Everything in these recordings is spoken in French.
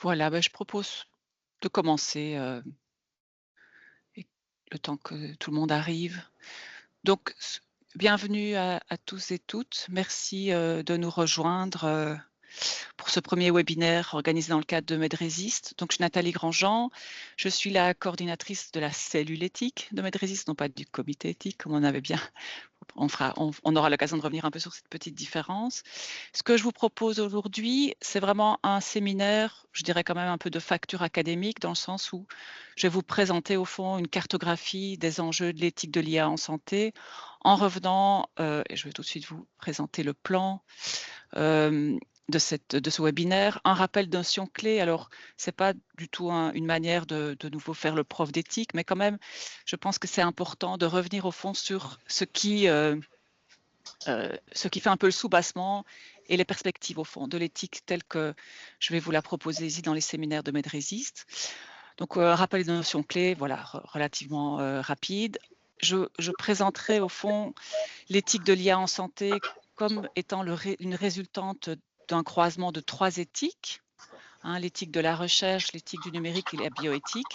Voilà, bah, je propose de commencer, et le temps que tout le monde arrive. Donc bienvenue à tous et toutes. Merci, de nous rejoindre, pour ce premier webinaire organisé dans le cadre de Medrésiste. Donc je suis Nathalie Grandjean, je suis la coordinatrice de la cellule éthique de Medrésiste, non pas du comité éthique comme on avait bien. On aura l'occasion de revenir un peu sur cette petite différence. Ce que je vous propose aujourd'hui, c'est vraiment un séminaire, je dirais quand même un peu de facture académique, dans le sens où je vais vous présenter au fond une cartographie des enjeux de l'éthique de l'IA en santé, en revenant, et je vais tout de suite vous présenter le plan de ce webinaire, un rappel de notions clés. Alors, c'est pas du tout une manière de nouveau faire le prof d'éthique, mais quand même, je pense que c'est important de revenir au fond sur ce qui fait un peu le soubassement et les perspectives au fond de l'éthique telle que je vais vous la proposer ici dans les séminaires de Medrésiste. Donc, rappel des notions clés, voilà, relativement rapide. Je présenterai au fond l'éthique de l'IA en santé comme étant une résultante d'un croisement de 3 éthiques, hein, l'éthique de la recherche, l'éthique du numérique et la bioéthique.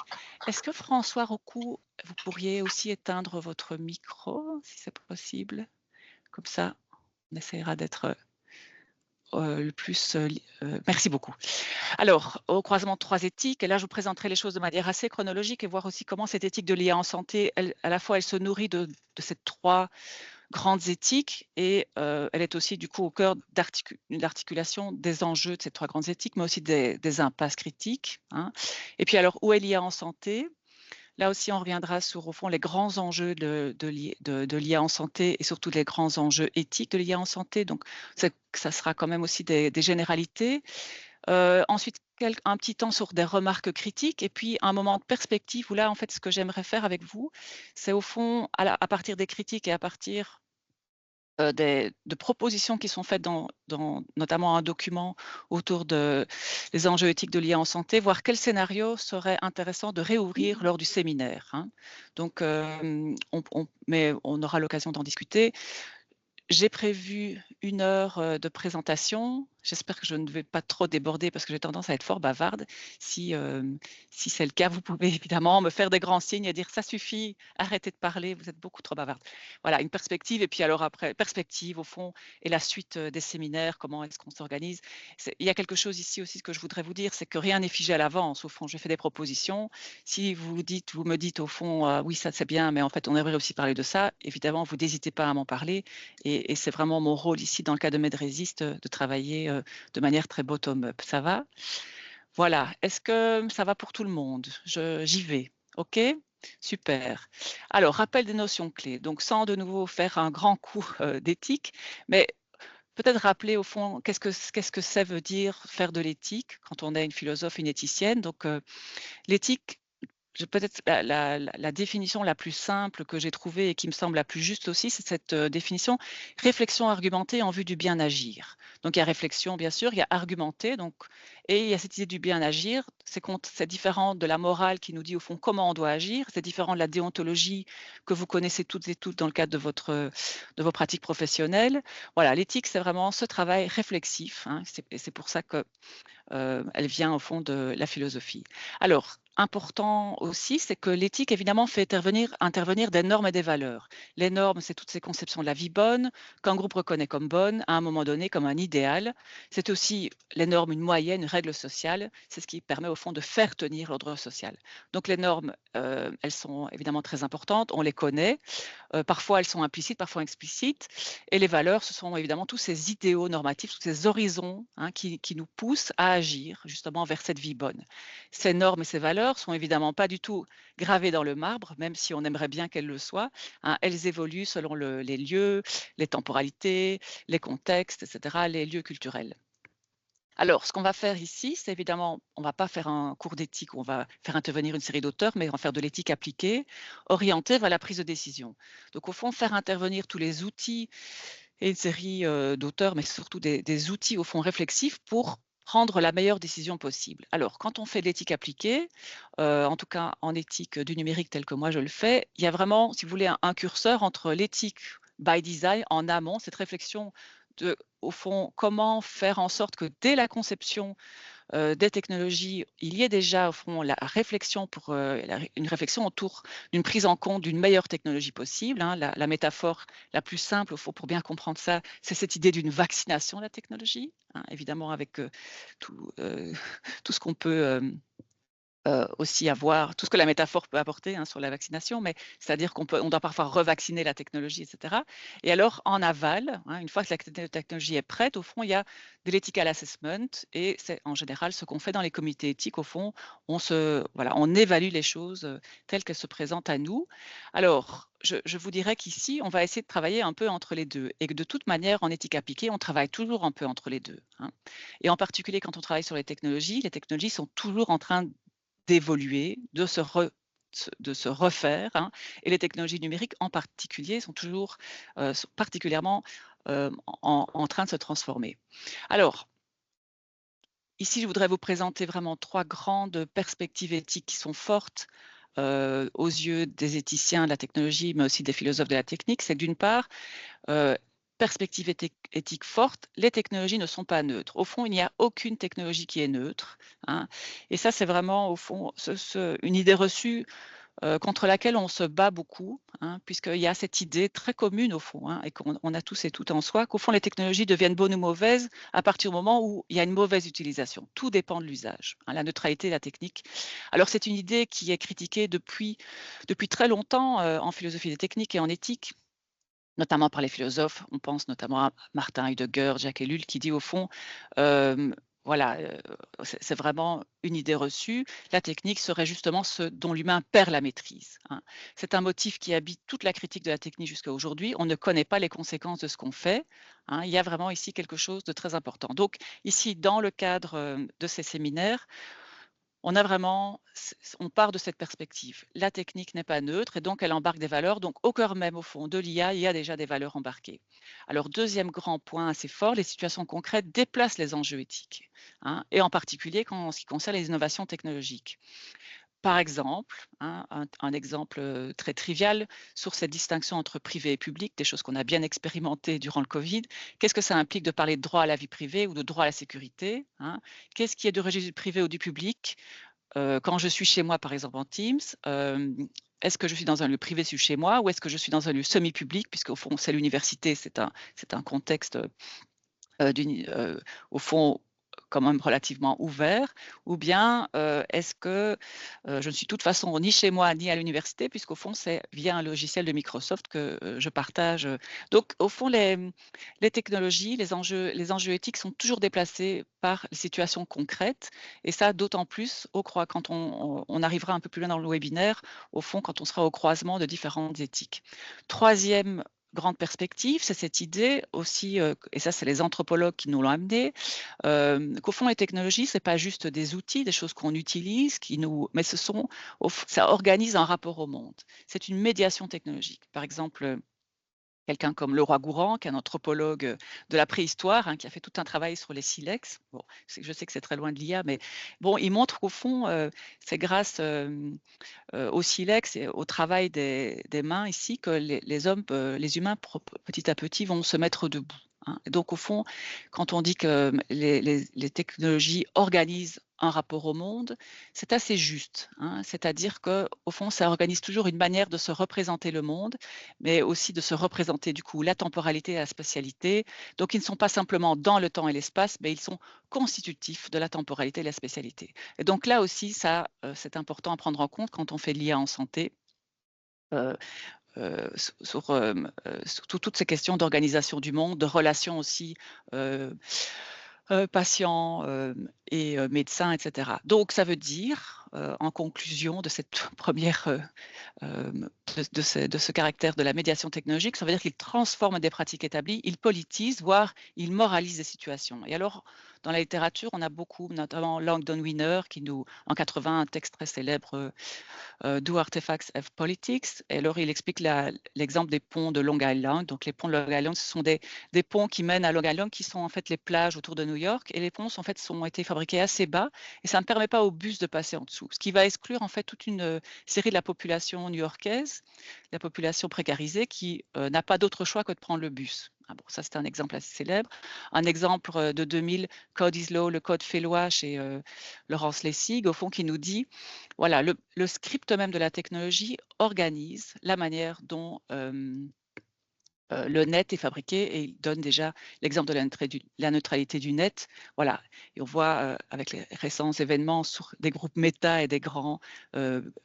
Est-ce que François Rocoux, vous pourriez aussi éteindre votre micro, si c'est possible? Comme ça, on essaiera d'être, le plus, merci beaucoup. Alors, au croisement de 3 éthiques, et là je vous présenterai les choses de manière assez chronologique et voir aussi comment cette éthique de l'IA en santé, elle, à la fois, elle se nourrit de ces 3 grandes éthiques et elle est aussi du coup au cœur l'articulation des enjeux de ces 3 grandes éthiques, mais aussi des impasses critiques, hein. Et puis alors, où est l'IA en santé? Là aussi, on reviendra sur, au fond, les grands enjeux de l'IA en santé et surtout les grands enjeux éthiques de l'IA en santé. Donc, ça sera quand même aussi des généralités. Ensuite, un petit temps sur des remarques critiques et puis un moment de perspective où là, en fait, ce que j'aimerais faire avec vous, c'est au fond, à partir des critiques et à partir de propositions qui sont faites dans notamment un document autour des enjeux éthiques de l'IA en santé, voir quel scénario serait intéressant de réouvrir lors du séminaire, hein. Donc, mais on aura l'occasion d'en discuter. J'ai prévu 1 heure, de présentation. J'espère que je ne vais pas trop déborder parce que j'ai tendance à être fort bavarde. Si c'est le cas, vous pouvez évidemment me faire des grands signes et dire: «Ça suffit, arrêtez de parler, vous êtes beaucoup trop bavarde». Voilà, une perspective et puis alors après perspective au fond et la suite, des séminaires, comment est-ce qu'on s'organise? Il y a quelque chose ici aussi que je voudrais vous dire, c'est que rien n'est figé à l'avance au fond. Je fais des propositions. Si vous me dites au fond: «Oui, ça c'est bien, mais en fait on aimerait aussi parler de ça», évidemment vous n'hésitez pas à m'en parler et c'est vraiment mon rôle ici dans le cas de Medrésiste, de travailler, de manière très bottom up. Ça va? Voilà. Est-ce que ça va pour tout le monde? J'y vais. OK? Super. Alors, rappel des notions clés. Donc sans de nouveau faire un grand cours, d'éthique, mais peut-être rappeler au fond qu'est-ce que ça veut dire faire de l'éthique quand on est une philosophe, une éthicienne. Donc, l'éthique, peut-être la définition la plus simple que j'ai trouvée et qui me semble la plus juste aussi, c'est cette, définition: réflexion argumentée en vue du bien agir. Donc il y a réflexion bien sûr, il y a argumenté donc et il y a cette idée du bien agir. C'est différent de la morale qui nous dit au fond comment on doit agir, c'est différent de la déontologie que vous connaissez toutes et toutes dans le cadre de vos pratiques professionnelles. Voilà, l'éthique, c'est vraiment ce travail réflexif, hein, et c'est pour ça que elle vient au fond de la philosophie. Alors, important aussi, c'est que l'éthique évidemment fait intervenir des normes et des valeurs. Les normes, c'est toutes ces conceptions de la vie bonne, qu'un groupe reconnaît comme bonne, à un moment donné comme un idéal. C'est aussi les normes, une moyenne, une règle sociale. C'est ce qui permet au fond de faire tenir l'ordre social. Donc les normes, elles sont évidemment très importantes, on les connaît. Parfois elles sont implicites, parfois explicites et les valeurs, ce sont évidemment tous ces idéaux normatifs, tous ces horizons, hein, qui nous poussent à agir justement vers cette vie bonne. Ces normes et ces valeurs sont évidemment pas du tout gravées dans le marbre, même si on aimerait bien qu'elles le soient, hein. Elles évoluent selon les lieux, les temporalités, les contextes et cetera, les lieux culturels. Alors, ce qu'on va faire ici, c'est évidemment, on va pas faire un cours d'éthique où on va faire intervenir une série d'auteurs, mais on va faire de l'éthique appliquée, orientée vers la prise de décision. Donc au fond, faire intervenir tous les outils et une série, d'auteurs, mais surtout des outils au fond réflexifs pour prendre la meilleure décision possible. Alors quand on fait de l'éthique appliquée, en tout cas en éthique du numérique tel que moi je le fais, il y a vraiment, si vous voulez, un curseur entre l'éthique by design en amont, cette réflexion de, au fond, comment faire en sorte que dès la conception des technologies, il y ait déjà au fond la réflexion pour une réflexion autour d'une prise en compte d'une meilleure technologie possible, hein. La métaphore la plus simple, au fond, pour bien comprendre ça, c'est cette idée d'une vaccination de la technologie, hein, évidemment avec tout, tout ce qu'on peut aussi avoir tout ce que la métaphore peut apporter, hein, sur la vaccination, mais c'est-à-dire on doit parfois revacciner la technologie, et cetera. Et alors en aval, hein, une fois que la technologie est prête, au fond, il y a de l'ethical assessment et c'est en général ce qu'on fait dans les comités éthiques. Au fond, voilà, on évalue les choses, telles qu'elles se présentent à nous. Alors, je vous dirais qu'ici, on va essayer de travailler un peu entre les 2 et que de toute manière, en éthique appliquée, on travaille toujours un peu entre les 2, hein. Et en particulier quand on travaille sur les technologies sont toujours en train d'évoluer, de se refaire, hein, et les technologies numériques en particulier sont particulièrement, en train de se transformer. Alors, ici, je voudrais vous présenter vraiment 3 grandes perspectives éthiques qui sont fortes, aux yeux des éthiciens de la technologie, mais aussi des philosophes de la technique. C'est d'une part, Heu, perspective éthique forte, les technologies ne sont pas neutres. Au fond, il n'y a aucune technologie qui est neutre, hein, et ça, c'est vraiment au fond une idée reçue, contre laquelle on se bat beaucoup, hein, puisqu'il y a cette idée très commune au fond, hein, et qu'on a tous et toutes en soi, qu'au fond les technologies deviennent bonnes ou mauvaises à partir du moment où il y a une mauvaise utilisation. Tout dépend de l'usage, hein, la neutralité de la technique. Alors c'est une idée qui est critiquée depuis très longtemps, en philosophie des techniques et en éthique, notamment par les philosophes. On pense notamment à Martin Heidegger, Jacques Ellul, qui dit au fond, hem, voilà, c'est vraiment une idée reçue. La technique serait justement ce dont l'humain perd la maîtrise, hein. C'est un motif qui habite toute la critique de la technique jusqu'à aujourd'hui. On ne connaît pas les conséquences de ce qu'on fait, hein. Il y a vraiment ici quelque chose de très important. Donc ici, dans le cadre, de ces séminaires, on a vraiment on part de cette perspective. La technique n'est pas neutre et donc elle embarque des valeurs. Donc au cœur même, au fond, de l'IA, il y a déjà des valeurs embarquées. Alors deuxième grand point assez fort, les situations concrètes déplacent les enjeux éthiques, hein, et en particulier en ce qui concerne les innovations technologiques. Par exemple, hein, un exemple, très trivial sur cette distinction entre privé et public, des choses qu'on a bien expérimentées durant le covid. Qu'est-ce que ça implique de parler de droit à la vie privée ou de droit à la sécurité, hein? Qu'est-ce qui est du registre du privé ou du public? Quand je suis chez moi, par exemple en Teams, est-ce que je suis dans un lieu privé, suis chez moi, ou est-ce que je suis dans un lieu semi-public? Puisqu'au fond, c'est l'université, c'est un contexte, au fond, quand même relativement ouvert, ou bien, est-ce que, je ne suis de toute façon ni chez moi ni à l'université puisqu'au fond c'est via un logiciel de Microsoft que, je partage, donc au fond les technologies, les enjeux éthiques sont toujours déplacés par les situations concrètes et ça d'autant plus quand on arrivera un peu plus loin dans le webinaire, au fond quand on sera au croisement de différentes éthiques. Troisième grande perspective, c'est cette idée aussi, et ça c'est les anthropologues qui nous l'ont amené, qu'au fond les technologies, c'est pas juste des outils, des choses qu'on utilise, mais ça organise un rapport au monde. C'est une médiation technologique. Par exemple, quelqu'un comme Leroy-Gourhan, qui est un anthropologue, de la préhistoire, hein, qui a fait tout un travail sur les silex. Bon, je sais que c'est très loin de l'IA, mais bon, il montre qu'au fond, c'est grâce, au silex et au travail des mains ici que les humains petit à petit vont se mettre debout, hein. Et donc au fond, quand on dit que les technologies organisent un rapport au monde, c'est assez juste, hein. C'est-à-dire que au fond, ça organise toujours une manière de se représenter le monde, mais aussi de se représenter du coup la temporalité et la spatialité. Donc ils ne sont pas simplement dans le temps et l'espace, mais ils sont constitutifs de la temporalité et la spatialité. Et donc là aussi, ça, c'est important à prendre en compte quand on fait de l'IA en santé, heu sur toutes ces questions d'organisation du monde, de relations aussi, heu patients, et médecins et cetera. Donc ça veut dire, en conclusion de cette première, de ce caractère de la médiation technologique, ça veut dire qu'il transforme des pratiques établies, il politise, voire il moralise des situations. Et alors, dans la littérature, on a beaucoup, notamment Langdon Winner, qui nous, en 80, un texte très célèbre, Do Artifacts Have Politics? Et alors il explique l'exemple des ponts de Long Island. Donc les ponts de Long Island, ce sont des ponts qui mènent à Long Island, qui sont en fait les plages autour de New York. Et les ponts, en fait, ont été fabriqués assez bas et ça ne permet pas aux bus de passer en dessous. Ce qui va exclure en fait toute une série de la population new-yorkaise, la population précarisée qui n'a pas d'autre choix que de prendre le bus, Bon, ça, c'est un exemple assez célèbre. Un exemple de 2000, Code is Law, le code fait loi chez Laurence Lessig, au fond, qui nous dit, voilà, le script même de la technologie organise la manière dont le net est fabriqué, et il donne déjà l'exemple de la neutralité du net. Voilà, et on voit avec les récents événements sur des groupes Meta et des grands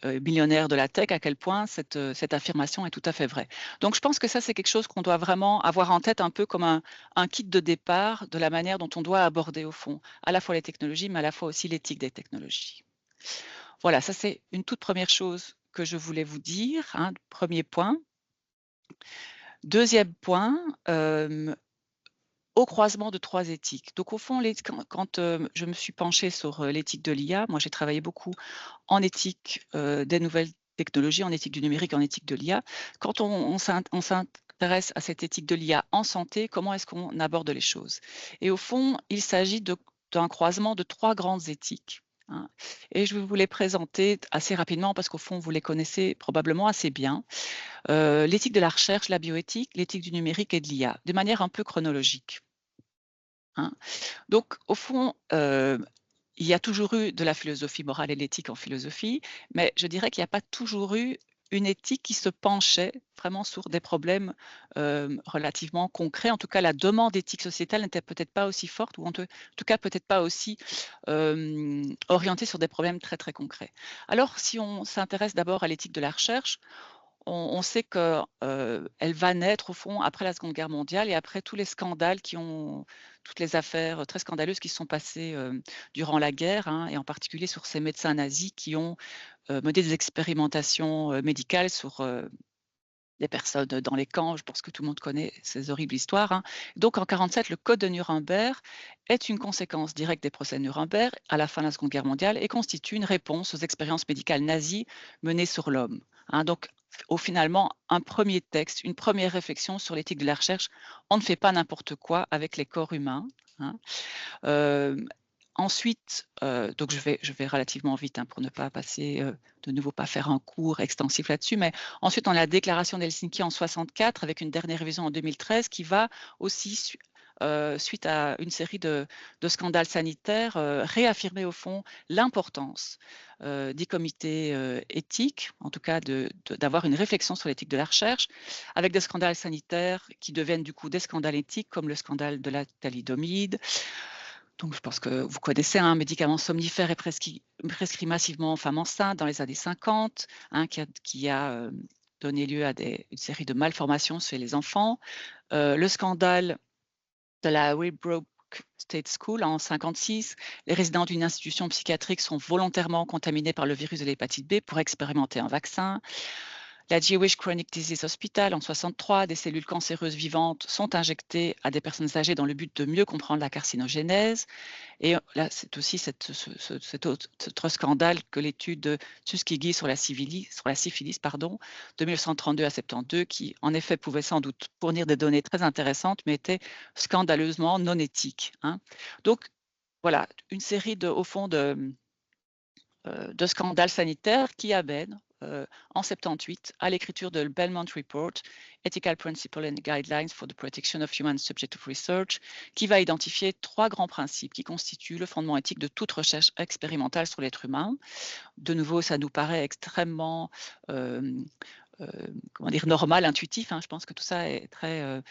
millionnaires de la tech à quel point cette affirmation est tout à fait vraie. Donc je pense que ça, c'est quelque chose qu'on doit vraiment avoir en tête, un peu comme un kit de départ de la manière dont on doit aborder au fond à la fois les technologies, mais à la fois aussi l'éthique des technologies. Voilà, ça c'est une toute première chose que je voulais vous dire, hein, premier point. Deuxième point, au croisement de 3 éthiques. Donc au fond, quand je me suis penchée sur l'éthique de l'IA, moi j'ai travaillé beaucoup en éthique des nouvelles technologies, en éthique du numérique, en éthique de l'IA. Quand on s'intéresse à cette éthique de l'IA en santé, comment est-ce qu'on aborde les choses? Et au fond, il s'agit d'un croisement de 3 grandes éthiques, hein. Et je vais vous les présenter assez rapidement parce qu'au fond, vous les connaissez probablement assez bien. L'éthique de la recherche, la bioéthique, l'éthique du numérique et de l'IA, de manière un peu chronologique, hein. Donc au fond, il y a toujours eu de la philosophie morale et l'éthique en philosophie, mais je dirais qu'il n'y a pas toujours eu une éthique qui se penchait vraiment sur des problèmes relativement concrets. En tout cas, la demande éthique sociétale n'était peut-être pas aussi forte, ou en tout cas peut-être pas aussi orientée sur des problèmes très très concrets. Alors, si on s'intéresse d'abord à l'éthique de la recherche, on sait qu'elle va naître au fond après la Seconde Guerre mondiale et après tous les scandales toutes les affaires très scandaleuses qui se sont passées durant la guerre, hein, et en particulier sur ces médecins nazis qui ont mené des expérimentations médicales sur des personnes dans les camps. Je pense que tout le monde connaît ces horribles histoires, hein. Donc en 1947, le Code de Nuremberg est une conséquence directe des procès de Nuremberg à la fin de la Seconde Guerre mondiale et constitue une réponse aux expériences médicales nazies menées sur l'homme, hein. Donc finalement, un premier texte, une première réflexion sur l'éthique de la recherche. On ne fait pas n'importe quoi avec les corps humains, hein. Ensuite, donc je vais relativement vite, hein, pour ne pas passer, de nouveau pas faire un cours extensif là-dessus, mais ensuite on a la déclaration d'Helsinki en 64 avec une dernière révision en 2013 qui va aussi suite à une série de scandales sanitaires, réaffirmer au fond l'importance des comités éthiques, en tout cas d'avoir une réflexion sur l'éthique de la recherche, avec des scandales sanitaires qui deviennent du coup des scandales éthiques, comme le scandale de la thalidomide. Donc je pense que vous connaissez un médicament somnifère et prescrit massivement aux femmes enceintes dans les années 50, hein, qui a donné lieu à une série de malformations chez les enfants. Le scandale de la Willowbrook State School en 56, les résidents d'une institution psychiatrique sont volontairement contaminés par le virus de l'hépatite B pour expérimenter un vaccin. La Jewish Chronic Disease Hospital en 63, des cellules cancéreuses vivantes sont injectées à des personnes âgées dans le but de mieux comprendre la carcinogénèse. Et là, c'est aussi cet autre scandale que l'étude de Tuskegee sur la syphilis, de 1932 à 72, qui en effet pouvait sans doute fournir des données très intéressantes, mais était scandaleusement non éthique, hein. Donc voilà, une série au fond de scandales sanitaires qui amènent en 78 à l'écriture de Belmont Report, Ethical Principles and Guidelines for the Protection of Human Subject of Research, qui va identifier 3 grands principes qui constituent le fondement éthique de toute recherche expérimentale sur l'être humain. De nouveau, ça nous paraît extrêmement comment dire, normal, intuitif, hein. Je pense que tout ça est très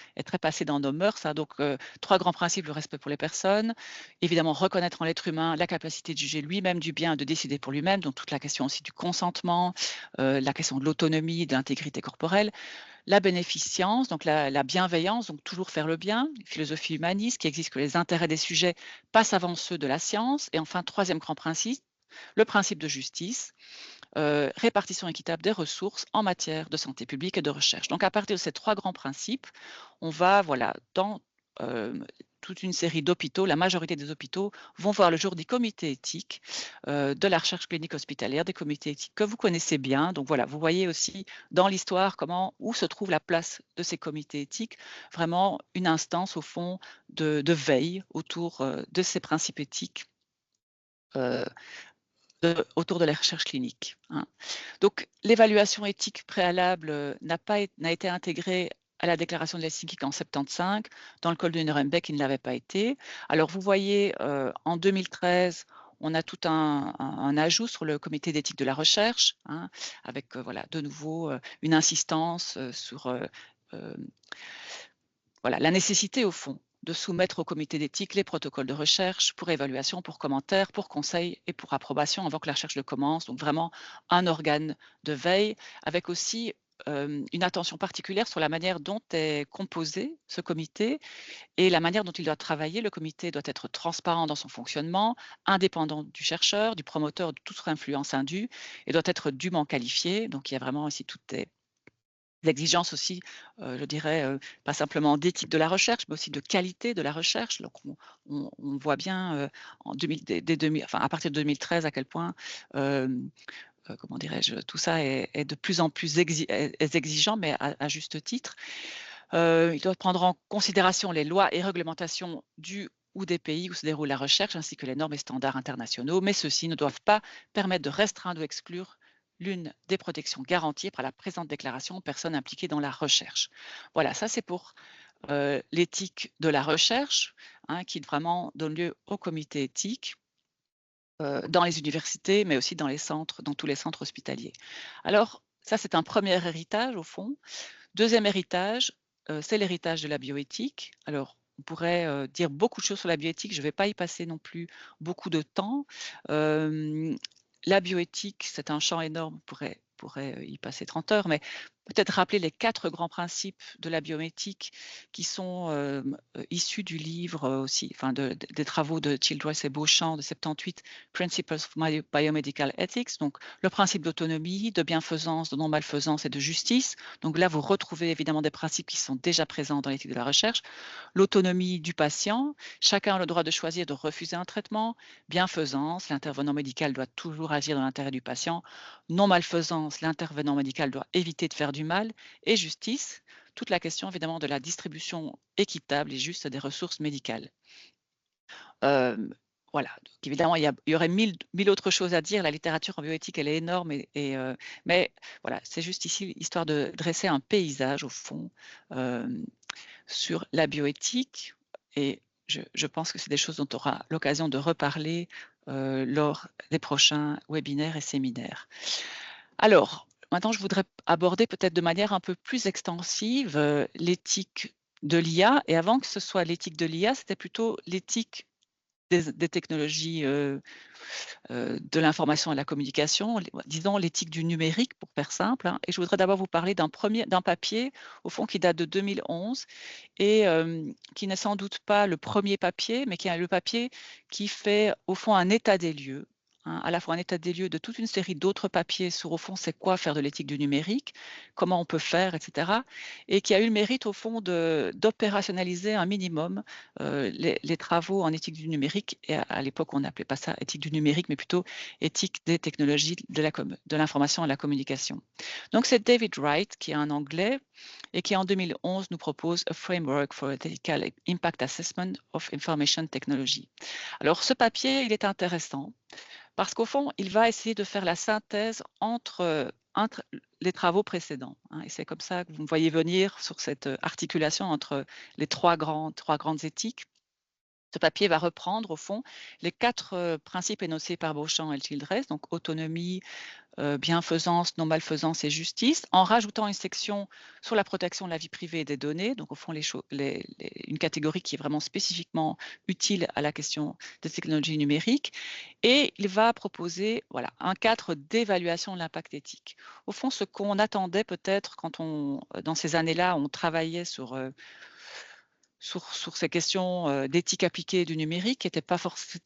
passé dans nos mœurs, hein. Donc 3 grands principes: le respect pour les personnes, évidemment reconnaître en l'être humain la capacité de juger lui-même du bien, de décider pour lui-même, donc toute la question aussi du consentement, la question de l'autonomie, de l'intégrité corporelle, la bénéficence, donc la bienveillance, donc toujours faire le bien, philosophie humaniste qui exige que les intérêts des sujets passent avant ceux de la science, et enfin 3e grand principe, le principe de justice, répartition équitable des ressources en matière de santé publique et de recherche. Donc à partir de ces 3 grands principes, on va, voilà, dans toute une série d'hôpitaux, la majorité des hôpitaux vont voir le jour des comités éthiques de la recherche clinique hospitalière, des comités éthiques que vous connaissez bien. Donc voilà, vous voyez aussi dans l'histoire où se trouve la place de ces comités éthiques, vraiment une instance au fond de veille autour de ces principes éthiques autour de la recherche clinique, hein. Donc l'évaluation éthique préalable n'a été intégrée à la déclaration de Helsinki qu'en 75. Dans le col de Nuremberg, il ne l'avait pas été. Alors vous voyez, en 2013, on a tout un ajout sur le comité d'éthique de la recherche, hein, avec voilà, de nouveau une insistance sur voilà, la nécessité au fond de soumettre au comité d'éthique les protocoles de recherche pour évaluation, pour commentaires, pour conseil et pour approbation avant que la recherche ne commence. Donc vraiment un organe de veille avec aussi une attention particulière sur la manière dont est composé ce comité et la manière dont il doit travailler. Le comité doit être transparent dans son fonctionnement, indépendant du chercheur, du promoteur, de toute influence indue, et doit être dûment qualifié. Donc il y a vraiment aussi toutes les exigences aussi, je dirais, pas simplement d'éthique de la recherche, mais aussi de qualité de la recherche. Donc on voit bien en 2000, dès 2000, enfin, à partir de 2013 à quel point comment dirais-je, tout ça est de plus en plus exigeant, mais à juste titre. Il doit prendre en considération les lois et réglementations du ou des pays où se déroule la recherche, ainsi que les normes et standards internationaux, mais ceux-ci ne doivent pas permettre de restreindre ou exclure l'une des protections garanties par la présente déclaration aux personnes impliquées dans la recherche. Voilà, ça c'est pour l'éthique de la recherche, hein, qui vraiment donne lieu au comité éthique dans les universités, mais aussi dans les centres, dans tous les centres hospitaliers. Alors, ça, c'est un premier héritage, au fond. Deuxième héritage, c'est l'héritage de la bioéthique. Alors, on pourrait dire beaucoup de choses sur la bioéthique, je ne vais pas y passer non plus beaucoup de temps. La bioéthique, c'est un champ énorme, on pourrait y passer 30 heures, mais peut-être rappeler les 4 grands principes de la bioéthique qui sont issus du livre aussi, enfin des travaux de Childress et Beauchamp de 78, Principles of Biomedical Ethics, donc le principe d'autonomie, de bienfaisance, de non-malfaisance et de justice. Donc là, vous retrouvez évidemment des principes qui sont déjà présents dans l'éthique de la recherche. L'autonomie du patient, chacun a le droit de choisir de refuser un traitement. Bienfaisance, l'intervenant médical doit toujours agir dans l'intérêt du patient. Non-malfaisance, l'intervenant médical doit éviter de faire du mal. Et justice, toute la question évidemment de la distribution équitable et juste des ressources médicales. Voilà, donc évidemment, il y aurait mille autres choses à dire. La littérature en bioéthique, elle est énorme, mais voilà, c'est juste ici histoire de dresser un paysage au fond sur la bioéthique, et je pense que c'est des choses dont on aura l'occasion de reparler lors des prochains webinaires et séminaires. Alors, maintenant, je voudrais aborder peut-être de manière un peu plus extensive l'éthique de l'IA, et avant que ce soit l'éthique de l'IA, c'était plutôt l'éthique des technologies de l'information et de la communication, disons l'éthique du numérique pour faire simple, hein. Et je voudrais d'abord vous parler d'un papier au fond qui date de 2011 et qui n'est sans doute pas le premier papier, mais qui est le papier qui fait au fond un état des lieux, hein, à la fois un état des lieux de toute une série d'autres papiers sur au fond c'est quoi faire de l'éthique du numérique, comment on peut faire, etc. Et qui a eu le mérite au fond d'opérationnaliser un minimum les travaux en éthique du numérique. Et à l'époque, on n'appelait pas ça éthique du numérique, mais plutôt éthique des technologies de l'information et de la communication. Donc c'est David Wright, qui est un Anglais, et qui en 2011 nous propose A Framework for Ethical Impact Assessment of Information Technology. Alors ce papier, il est intéressant parce qu'au fond, il va essayer de faire la synthèse entre les travaux précédents, hein, et c'est comme ça que vous me voyez venir sur cette articulation entre les trois grandes éthiques. Ce papier va reprendre au fond les 4 principes énoncés par Beauchamp et Childress, donc autonomie, bienfaisance, non-malfaisance et justice, en rajoutant une section sur la protection de la vie privée et des données, donc au fond une catégorie qui est vraiment spécifiquement utile à la question des technologies numériques, et il va proposer voilà, un cadre d'évaluation de l'impact éthique. Au fond, ce qu'on attendait peut-être quand dans ces années-là, on travaillait sur ces questions d'éthique appliquée du numérique, était pas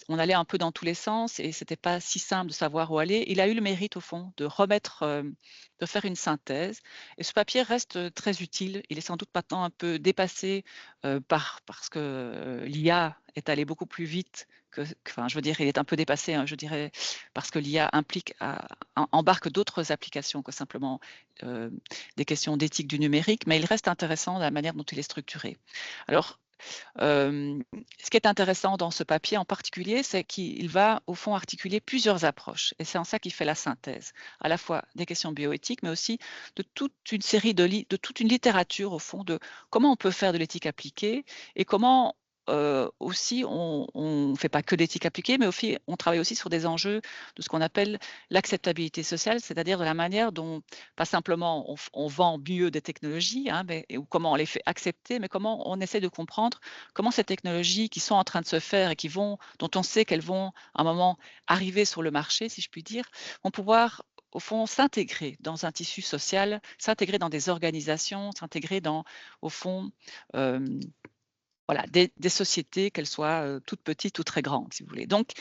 on allait un peu dans tous les sens et c'était pas si simple de savoir où aller. Il a eu le mérite au fond de de faire une synthèse, et ce papier reste très utile. Il est sans doute maintenant un peu dépassé parce que l'IA est allée beaucoup plus vite enfin, je veux dire, il est un peu dépassé, hein, je dirais, parce que l'IA embarque d'autres applications que simplement des questions d'éthique du numérique, mais il reste intéressant de la manière dont il est structuré. Alors, Ce qui est intéressant dans ce papier en particulier, c'est qu'il va au fond articuler plusieurs approches et c'est en ça qu'il fait la synthèse, à la fois des questions bioéthiques, mais aussi de toute une série de toute une littérature au fond de comment on peut faire de l'éthique appliquée et comment, aussi on fait pas que d'éthique appliquée, mais aussi on travaille aussi sur des enjeux de ce qu'on appelle l'acceptabilité sociale, c'est-à-dire de la manière dont pas simplement on vend mieux des technologies, hein, mais ou comment on les fait accepter, mais comment on essaie de comprendre comment ces technologies qui sont en train de se faire et dont on sait qu'elles vont à un moment arriver sur le marché, si je puis dire, vont pouvoir au fond s'intégrer dans un tissu social, s'intégrer dans des organisations, s'intégrer dans, au fond, voilà, des sociétés, qu'elles soient toutes petites ou très grandes, si vous voulez. Donc,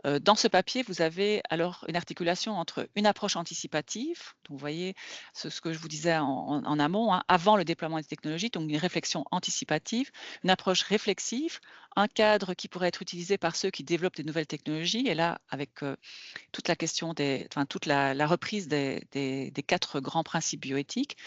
dans ce papier, vous avez alors une articulation entre une approche anticipative, donc vous voyez ce que je vous disais en amont, hein, avant le déploiement des technologies, donc une réflexion anticipative, une approche réflexive, un cadre qui pourrait être utilisé par ceux qui développent des nouvelles technologies, et là, avec toute la question toute la reprise des 4 grands principes bioéthiques,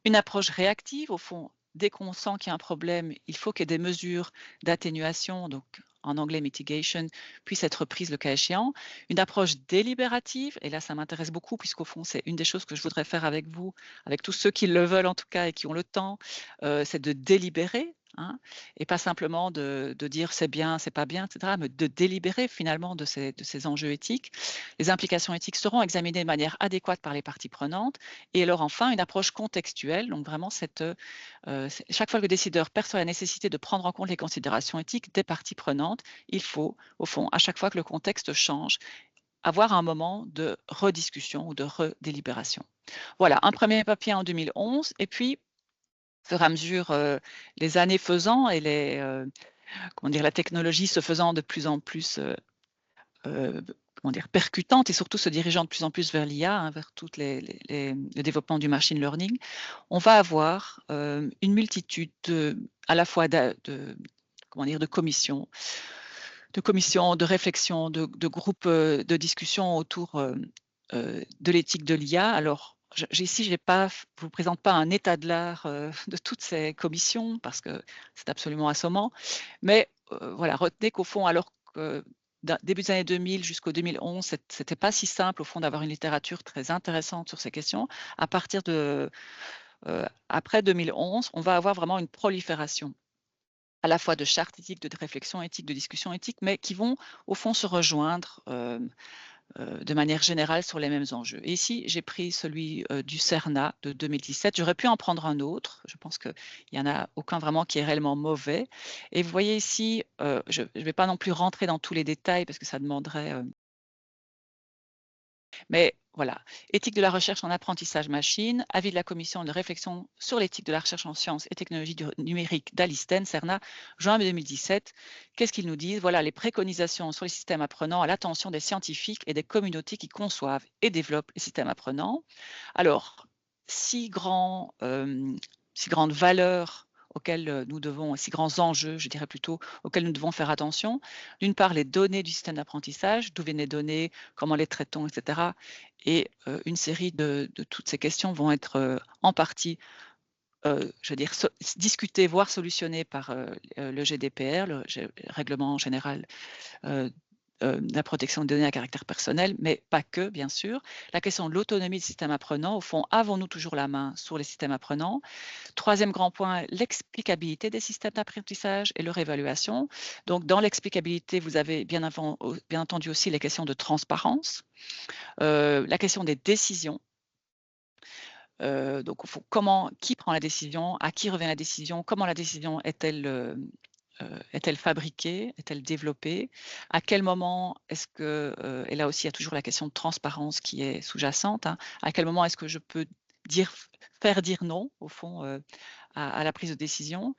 une approche réactive, au fond, dès qu'on sent qu'il y a un problème, il faut qu'il y ait des mesures d'atténuation, donc en anglais mitigation, puissent être prises le cas échéant. Une approche délibérative, et là ça m'intéresse beaucoup puisqu'au fond c'est une des choses que je voudrais faire avec vous, avec tous ceux qui le veulent en tout cas et qui ont le temps, c'est de délibérer, hein, et pas simplement de dire c'est bien, c'est pas bien, etc., mais de délibérer finalement de ces enjeux éthiques. Les implications éthiques seront examinées de manière adéquate par les parties prenantes. Et alors enfin, une approche contextuelle, donc vraiment chaque fois que le décideur perçoit la nécessité de prendre en compte les considérations éthiques des parties prenantes, il faut, au fond, à chaque fois que le contexte change, avoir un moment de rediscussion ou de redélibération. Voilà, un premier papier en 2011, et puis, au fur et à mesure, les années faisant et comment dire, la technologie se faisant de plus en plus comment dire, percutante et surtout se dirigeant de plus en plus vers l'IA, hein, vers tout le développement du machine learning, on va avoir une multitude à la fois comment dire, de commissions, de réflexions, de groupes de discussion autour de l'éthique de l'IA. Alors, ici, je ne vous présente pas un état de l'art de toutes ces commissions parce que c'est absolument assommant, mais voilà, retenez qu'au fond, alors que début des années 2000 jusqu'au 2011, c'était pas si simple au fond d'avoir une littérature très intéressante sur ces questions. À partir de après 2011, on va avoir vraiment une prolifération à la fois de chartes éthiques, de réflexion éthique, de discussion éthique, mais qui vont au fond se rejoindre de manière générale sur les mêmes enjeux. Et ici, j'ai pris celui du CERNA de 2017. J'aurais pu en prendre un autre. Je pense qu'il n'y en a aucun vraiment qui est réellement mauvais. Et vous voyez ici, je ne vais pas non plus rentrer dans tous les détails parce que ça demanderait mais voilà, éthique de la recherche en apprentissage machine, avis de la commission de réflexion sur l'éthique de la recherche en sciences et technologies numériques d'Alisten, CERNA, juin 2017. Qu'est-ce qu'ils nous disent? Voilà les préconisations sur les systèmes apprenants à l'attention des scientifiques et des communautés qui conçoivent et développent les systèmes apprenants. Alors, six grandes valeurs auxquelles nous devons, six grands enjeux, je dirais plutôt, auxquels nous devons faire attention. D'une part, les données du système d'apprentissage, d'où viennent les données, comment les traitons, etc. Et une série de toutes ces questions vont être en partie, je veux dire, discutées, voire solutionnées par le GDPR, le Règlement général la protection des données à caractère personnel, mais pas que, bien sûr. La question de l'autonomie du système apprenant, au fond, avons-nous toujours la main sur les systèmes apprenants? Troisième grand point, l'explicabilité des systèmes d'apprentissage et leur évaluation. Donc, dans l'explicabilité, vous avez bien entendu aussi les questions de transparence, la question des décisions. Donc, au fond, qui prend la décision, à qui revient la décision, comment la décision est-elle fabriquée? Est-elle développée? À quel moment est-ce que, et là aussi il y a toujours la question de transparence qui est sous-jacente, hein, à quel moment est-ce que je peux faire dire non, au fond, à la prise de décision?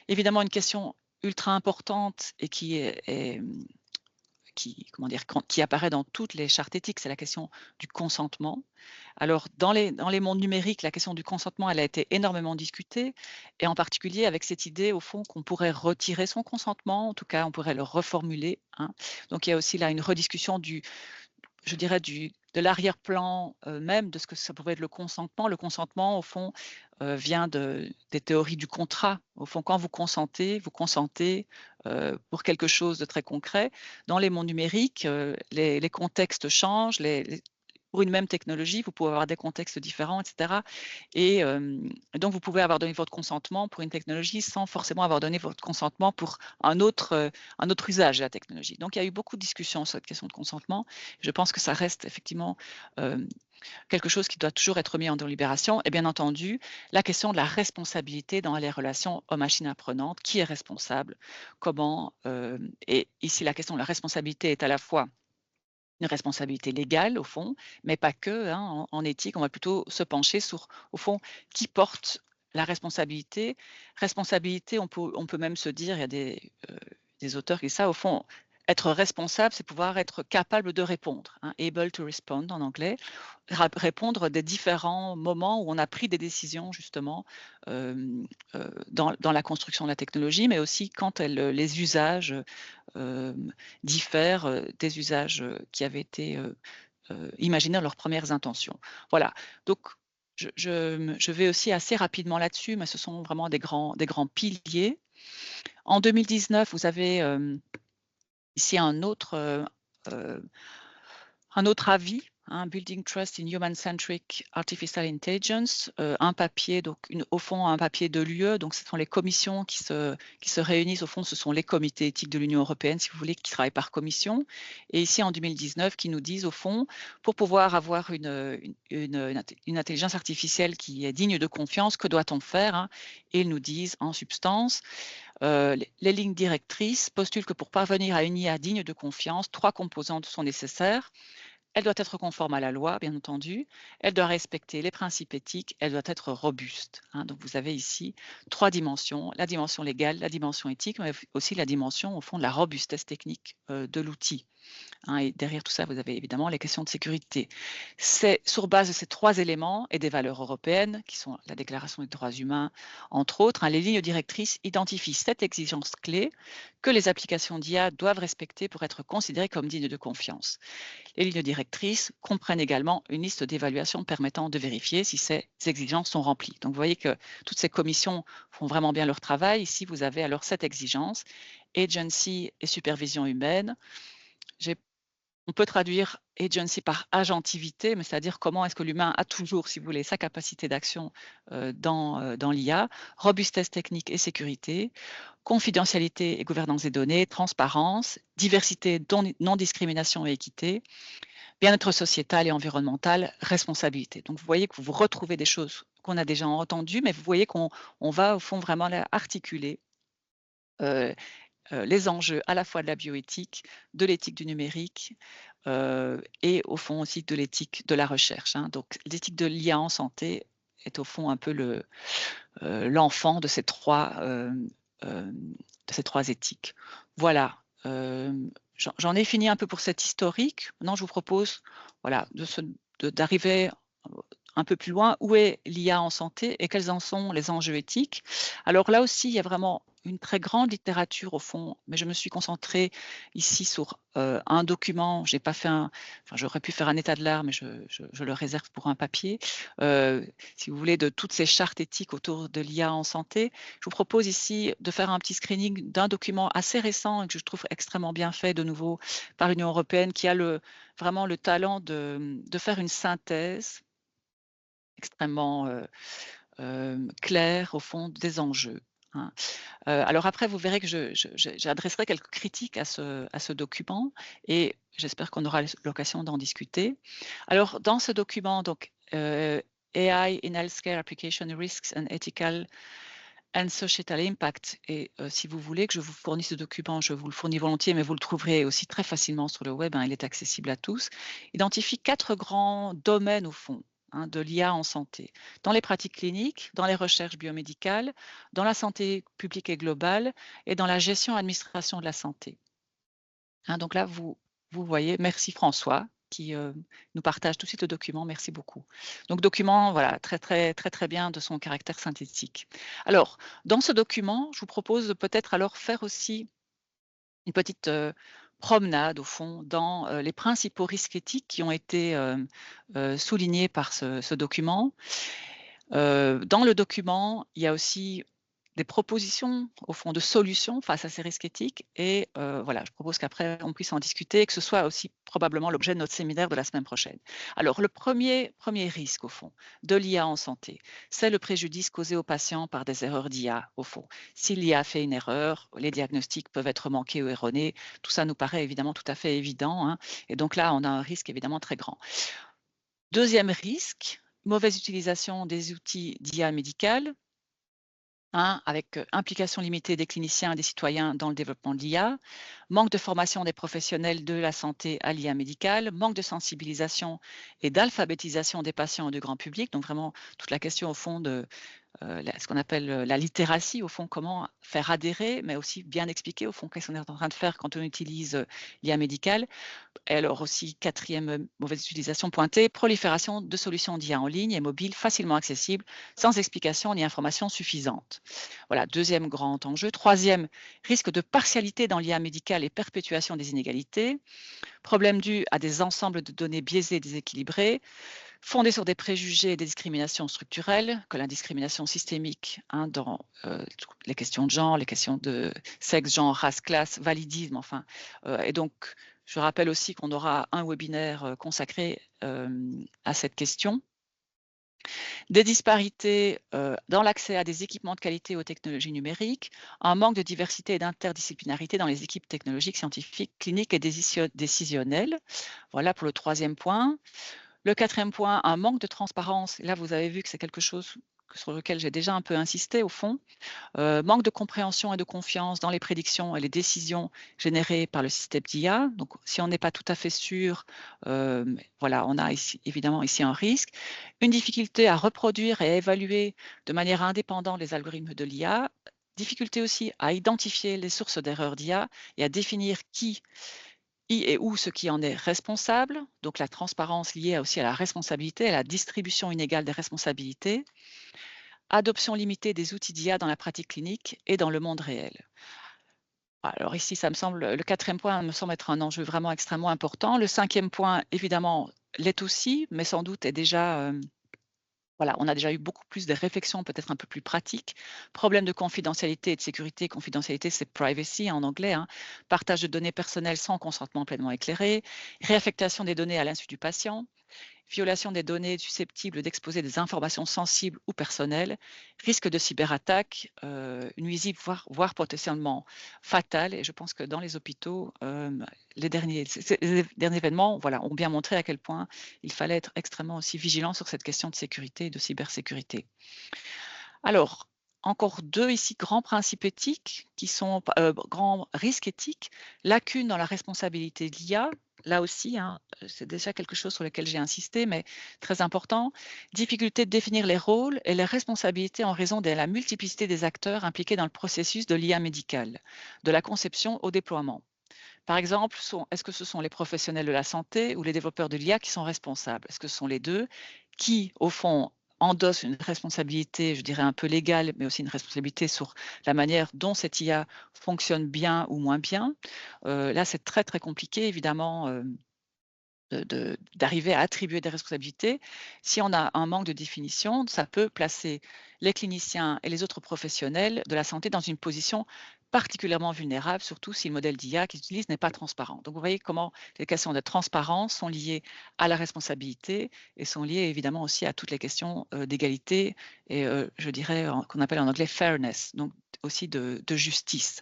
Évidemment, une question ultra importante et comment dire, qui apparaît dans toutes les chartes éthiques, c'est la question du consentement. Alors, dans les mondes numériques, la question du consentement, elle a été énormément discutée, et en particulier avec cette idée, au fond, qu'on pourrait retirer son consentement, en tout cas, on pourrait le reformuler, hein. Donc, il y a aussi là une rediscussion je dirais, de l'arrière-plan même de ce que ça pouvait être le consentement. Le consentement, au fond, vient des théories du contrat. Au fond, quand vous consentez pour quelque chose de très concret. Dans les mondes numériques, les contextes changent, pour une même technologie, vous pouvez avoir des contextes différents, etc. Et donc, vous pouvez avoir donné votre consentement pour une technologie sans forcément avoir donné votre consentement pour un autre usage de la technologie. Donc, il y a eu beaucoup de discussions sur cette question de consentement. Je pense que ça reste effectivement quelque chose qui doit toujours être mis en délibération. Et bien entendu, la question de la responsabilité dans les relations homme-machine apprenantes. Qui est responsable? Comment? Et ici, la question de la responsabilité est à la fois une responsabilité légale, au fond, mais pas que. Hein. En éthique, on va plutôt se pencher sur, au fond, qui porte la responsabilité. Responsabilité, on peut même se dire, il y a des auteurs qui disent ça, au fond, être responsable, c'est pouvoir être capable de répondre, hein, able to respond en anglais, répondre des différents moments où on a pris des décisions justement dans la construction de la technologie, mais aussi quand les usages diffèrent des usages qui avaient été imaginés dans leurs premières intentions. Voilà, donc je vais aussi assez rapidement là-dessus, mais ce sont vraiment des grands piliers. En 2019, vous avez ici un autre avis, hein, Building Trust in Human-Centric Artificial Intelligence, un papier, donc au fond un papier de l'UE, donc ce sont les commissions qui se réunissent, au fond ce sont les comités éthiques de l'Union européenne, si vous voulez, qui travaillent par commission, et ici en 2019 qui nous disent au fond, pour pouvoir avoir une intelligence artificielle qui est digne de confiance, que doit-on faire, hein? Et ils nous disent en substance, les lignes directrices postulent que pour parvenir à une IA digne de confiance, 3 composantes sont nécessaires. Elle doit être conforme à la loi, bien entendu. Elle doit respecter les principes éthiques. Elle doit être robuste. Hein. Donc, vous avez ici 3 dimensions, la dimension légale, la dimension éthique, mais aussi la dimension, au fond, de la robustesse technique de l'outil. Hein, et derrière tout ça, vous avez évidemment les questions de sécurité. C'est sur base de ces 3 éléments et des valeurs européennes, qui sont la Déclaration des droits humains, entre autres, hein, les lignes directrices identifient 7 exigences clés que les applications d'IA doivent respecter pour être considérées comme dignes de confiance. Les lignes directrices comprennent également une liste d'évaluations permettant de vérifier si ces exigences sont remplies. Donc, vous voyez que toutes ces commissions font vraiment bien leur travail. Ici, vous avez alors 7 exigences, agency et supervision humaine. On peut traduire agency par agentivité, mais c'est-à-dire comment est-ce que l'humain a toujours, si vous voulez, sa capacité d'action dans l'IA, robustesse technique et sécurité, confidentialité et gouvernance des données, transparence, diversité, non-discrimination et équité, bien-être sociétal et environnemental, responsabilité. Donc, vous voyez que vous retrouvez des choses qu'on a déjà entendues, mais vous voyez qu'on va au fond vraiment articuler les enjeux à la fois de la bioéthique, de l'éthique du numérique et au fond aussi de l'éthique de la recherche. Hein. Donc l'éthique de l'IA en santé est au fond un peu l'enfant de ces 3 éthiques. Voilà. J'en ai fini un peu pour cet historique. Maintenant, je vous propose voilà, d'arriver un peu plus loin. Où est l'IA en santé et quels en sont les enjeux éthiques? Alors là aussi, il y a vraiment une très grande littérature au fond, mais je me suis concentrée ici sur un document. J'ai pas fait j'aurais pu faire un état de l'art, mais je le réserve pour un papier. Si vous voulez, de toutes ces chartes éthiques autour de l'IA en santé. Je vous propose ici de faire un petit screening d'un document assez récent et que je trouve extrêmement bien fait de nouveau par l'Union européenne, qui a vraiment le talent de faire une synthèse extrêmement claire au fond des enjeux. Hein. Alors après, vous verrez que j'adresserai quelques critiques à ce document et j'espère qu'on aura l'occasion d'en discuter. Alors dans ce document, donc AI in Healthcare Application Risks and Ethical and Societal Impact, et si vous voulez que je vous fournisse ce document, je vous le fournis volontiers, mais vous le trouverez aussi très facilement sur le web, hein, il est accessible à tous, identifie 4 grands domaines au fond de l'IA en santé, dans les pratiques cliniques, dans les recherches biomédicales, dans la santé publique et globale et dans la gestion et administration de la santé. Hein, donc là, vous voyez, merci François, qui nous partage tout de suite le document. Merci beaucoup. Donc, document, voilà, très bien de son caractère synthétique. Alors, dans ce document, je vous propose de peut-être alors faire aussi une petite promenade, au fond, dans les principaux risques éthiques qui ont été soulignés par ce document. Dans le document, il y a aussi des propositions, au fond, de solutions face à ces risques éthiques et voilà, je propose qu'après on puisse en discuter et que ce soit aussi probablement l'objet de notre séminaire de la semaine prochaine. Alors le premier risque, au fond, de l'IA en santé, c'est le préjudice causé aux patients par des erreurs d'IA, au fond. Si l'IA fait une erreur, les diagnostics peuvent être manqués ou erronés, tout ça nous paraît évidemment tout à fait évident, hein, et donc là, on a un risque évidemment très grand. Deuxième risque, mauvaise utilisation des outils d'IA médicale, avec implication limitée des cliniciens et des citoyens dans le développement de l'IA, manque de formation des professionnels de la santé à l'IA médicale, manque de sensibilisation et d'alphabétisation des patients et du grand public. Donc vraiment toute la question au fond de ce qu'on appelle la littératie, au fond, comment faire adhérer, mais aussi bien expliquer au fond qu'est-ce qu'on est en train de faire quand on utilise l'IA médicale. Et alors aussi, quatrième mauvaise utilisation pointée, prolifération de solutions d'IA en ligne et mobile facilement accessibles, sans explication ni information suffisante. Voilà, deuxième grand enjeu. Troisième, risque de partialité dans l'IA médicale et perpétuation des inégalités. Problème dû à des ensembles de données biaisées et déséquilibrées, fondées sur des préjugés et des discriminations structurelles, que la discrimination systémique dans les questions de genre, les questions de sexe, genre, race, classe, validisme, enfin. Et donc, je rappelle aussi qu'on aura un webinaire consacré à cette question. Des disparités dans l'accès à des équipements de qualité aux technologies numériques, un manque de diversité et d'interdisciplinarité dans les équipes technologiques, scientifiques, cliniques et décisionnelles. Voilà pour le troisième point. Le quatrième point, un manque de transparence. Là, vous avez vu que c'est quelque chose sur lequel j'ai déjà un peu insisté au fond. Manque de compréhension et de confiance dans les prédictions et les décisions générées par le système d'IA. Donc, si on n'est pas tout à fait sûr, voilà, on a ici, évidemment ici un risque. Une difficulté à reproduire et à évaluer de manière indépendante les algorithmes de l'IA. Difficulté aussi à identifier les sources d'erreurs d'IA et à définir qui et où ce qui en est responsable, donc la transparence liée aussi à la responsabilité, à la distribution inégale des responsabilités, adoption limitée des outils d'IA dans la pratique clinique et dans le monde réel. Alors ici, ça me semble, le quatrième point me semble être un enjeu vraiment extrêmement important. Le cinquième point, évidemment, l'est aussi, mais sans doute est déjà voilà, on a déjà eu beaucoup plus de réflexions peut-être un peu plus pratiques. Problème de confidentialité et de sécurité. Confidentialité, c'est privacy en anglais. Partage de données personnelles sans consentement pleinement éclairé. Réaffectation des données à l'insu du patient. Violation des données susceptibles d'exposer des informations sensibles ou personnelles, risque de cyberattaque, nuisible, voire potentiellement fatale. Et je pense que dans les hôpitaux, les derniers événements voilà, ont bien montré à quel point il fallait être extrêmement aussi vigilant sur cette question de sécurité et de cybersécurité. Alors, encore deux ici grands principes éthiques qui sont grands risques éthiques, lacunes dans la responsabilité de l'IA. Là aussi, c'est déjà quelque chose sur lequel j'ai insisté, mais très important. Difficulté de définir les rôles et les responsabilités en raison de la multiplicité des acteurs impliqués dans le processus de l'IA médicale, de la conception au déploiement. Par exemple, est-ce que ce sont les professionnels de la santé ou les développeurs de l'IA qui sont responsables? Est-ce que ce sont les deux qui, au fond, endossent une responsabilité, je dirais un peu légale, mais aussi une responsabilité sur la manière dont cette IA fonctionne bien ou moins bien? Là, c'est très, très compliqué, évidemment, d'arriver à attribuer des responsabilités. Si on a un manque de définition, ça peut placer les cliniciens et les autres professionnels de la santé dans une position particulièrement vulnérable, surtout si le modèle d'IA qu'ils utilisent n'est pas transparent. Donc, vous voyez comment les questions de transparence sont liées à la responsabilité et sont liées évidemment aussi à toutes les questions d'égalité et je dirais qu'on appelle en anglais fairness, donc aussi de justice.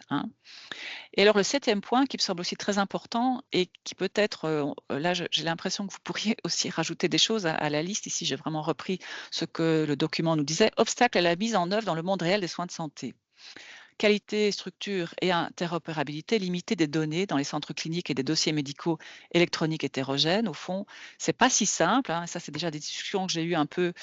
Et alors le septième point qui me semble aussi très important et qui peut être, là j'ai l'impression que vous pourriez aussi rajouter des choses à la liste. Ici, j'ai vraiment repris ce que le document nous disait. Obstacle à la mise en œuvre dans le monde réel des soins de santé. Qualité, structure et interopérabilité limitée des données dans les centres cliniques et des dossiers médicaux électroniques hétérogènes. Au fond, c'est pas si simple. Ça, c'est déjà des discussions que j'ai eues un peu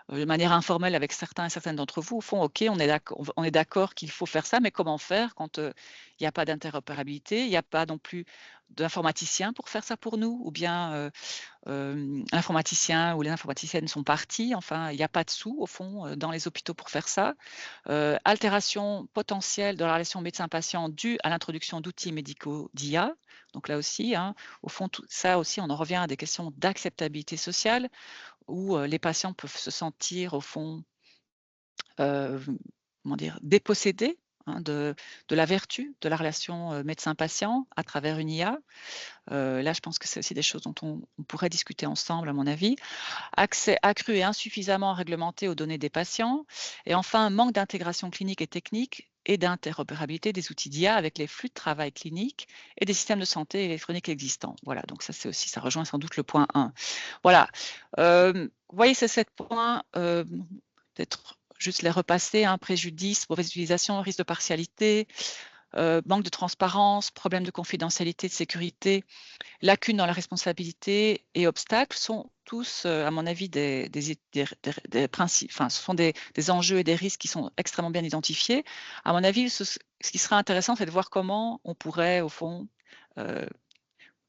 de manière informelle avec certains et certaines d'entre vous. Au fond, OK, on est d'accord qu'il faut faire ça, mais comment faire quand il n'y a pas d'interopérabilité, il n'y a pas non plus d'informaticiens pour faire ça pour nous, ou bien l'informaticien ou les informaticiennes sont partis, enfin, il n'y a pas de sous, au fond, dans les hôpitaux pour faire ça. Altération potentielle de la relation médecin-patient due à l'introduction d'outils médicaux d'IA. Donc là aussi, hein, au fond, tout ça aussi, on en revient à des questions d'acceptabilité sociale, où les patients peuvent se sentir, au fond, comment dire, dépossédés, hein, de la vertu de la relation médecin-patient à travers une IA. Là, je pense que c'est aussi des choses dont on pourrait discuter ensemble, à mon avis. Accès accru et insuffisamment réglementé aux données des patients. Et enfin, manque d'intégration clinique et technique et d'interopérabilité des outils d'IA avec les flux de travail cliniques et des systèmes de santé électroniques existants. Voilà, donc ça, c'est aussi, ça rejoint sans doute le point 1. Voilà. Vous voyez, ces 7 points, peut-être juste les repasser, hein, préjudice, mauvaise utilisation, risque de partialité, manque de transparence, problème de confidentialité, de sécurité, lacunes dans la responsabilité et obstacles sont tous, à mon avis, des principes, enfin, ce sont des enjeux et des risques qui sont extrêmement bien identifiés. À mon avis, ce qui serait intéressant, c'est de voir comment on pourrait, au fond,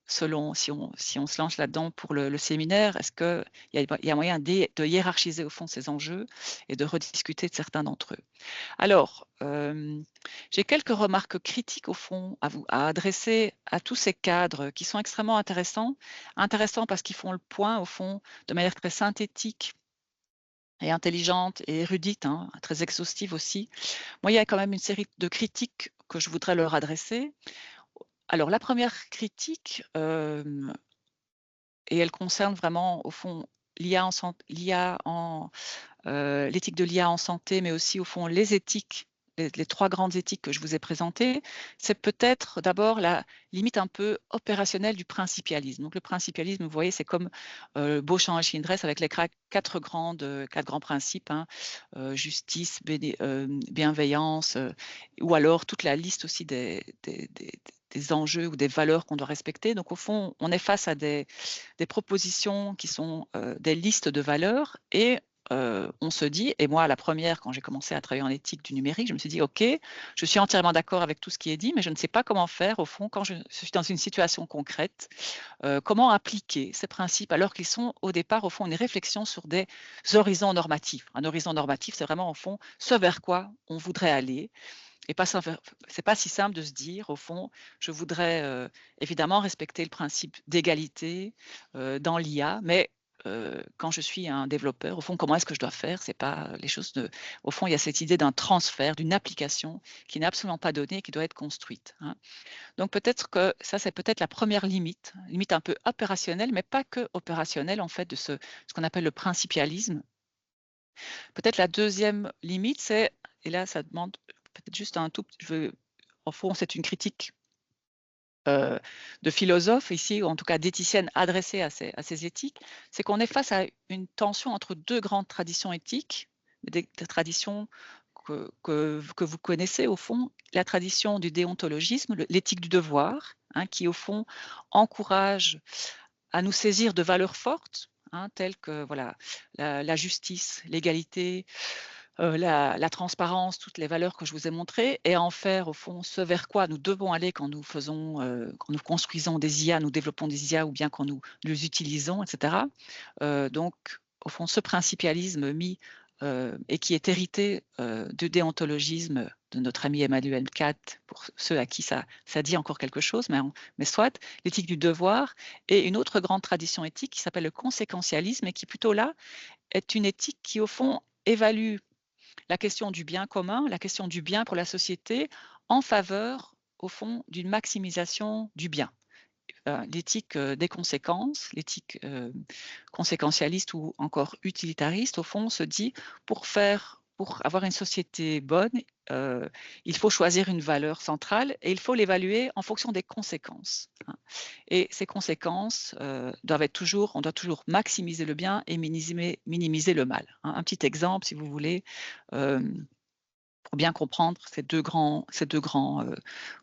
selon si on se lance là-dedans pour le séminaire, est-ce qu'il y a moyen de hiérarchiser, au fond, ces enjeux et de rediscuter de certains d'entre eux? Alors, j'ai quelques remarques critiques au fond à adresser à tous ces cadres qui sont extrêmement intéressants. Intéressants parce qu'ils font le point au fond de manière très synthétique et intelligente et érudite, hein, très exhaustive aussi. Moi, il y a quand même une série de critiques que je voudrais leur adresser. Alors la première critique, et elle concerne vraiment au fond l'IA en l'éthique de l'IA en santé, mais aussi au fond les éthiques, les 3 grandes éthiques que je vous ai présentées, c'est peut-être d'abord la limite un peu opérationnelle du principialisme. Donc le principialisme, vous voyez, c'est comme Beauchamp et Chindress avec les 4 grands principes, hein, justice, bienveillance, ou alors toute la liste aussi des enjeux ou des valeurs qu'on doit respecter. Donc au fond, on est face à des propositions qui sont des listes de valeurs et on se dit, et moi la première quand j'ai commencé à travailler en éthique du numérique, je me suis dit: «OK, je suis entièrement d'accord avec tout ce qui est dit, mais je ne sais pas comment faire au fond quand je suis dans une situation concrète, comment appliquer ces principes?» alors qu'ils sont au départ au fond une réflexion sur des horizons normatifs. Un horizon normatif, c'est vraiment au fond ce vers quoi on voudrait aller et pas ça c'est pas si simple de se dire au fond: «Je voudrais, évidemment respecter le principe d'égalité, dans l'IA, mais quand je suis un développeur, au fond, comment est-ce que je dois faire?» C'est pas les choses de au fond, il y a cette idée d'un transfert, d'une application qui n'est absolument pas donnée et qui doit être construite, hein. Donc peut-être que ça, c'est peut-être la première limite, limite un peu opérationnelle, mais pas que opérationnelle en fait de ce qu'on appelle le principialisme. Peut-être la deuxième limite, c'est et là ça demande peut-être juste un tout je veux au fond, c'est une critique, de philosophe ici, ou en tout cas d'éthicienne adressée à ces éthiques, c'est qu'on est face à une tension entre 2 grandes traditions éthiques, des traditions que vous connaissez au fond, la tradition du déontologisme, l'éthique du devoir, hein, qui au fond encourage à nous saisir de valeurs fortes, hein, telles que voilà, la justice, l'égalité, la transparence, toutes les valeurs que je vous ai montrées et en faire au fond ce vers quoi nous devons aller quand nous faisons, quand nous construisons des IA, nous développons des IA ou bien quand nous les utilisons et cetera. Donc au fond ce principialisme mis, et qui est hérité, du déontologisme de notre ami Emmanuel Kant, pour ceux à qui ça dit encore quelque chose, mais soit, l'éthique du devoir et une autre grande tradition éthique qui s'appelle le conséquentialisme et qui plutôt là est une éthique qui au fond évalue la question du bien commun, la question du bien pour la société, en faveur, au fond, d'une maximisation du bien. L'éthique des conséquences, l'éthique conséquentialiste ou encore utilitariste, au fond, se dit pour avoir une société bonne, il faut choisir une valeur centrale et il faut l'évaluer en fonction des conséquences, hein. Et ces conséquences doivent être toujours, on doit toujours maximiser le bien et minimiser le mal, hein. Un petit exemple, si vous voulez, pour bien comprendre ces deux grands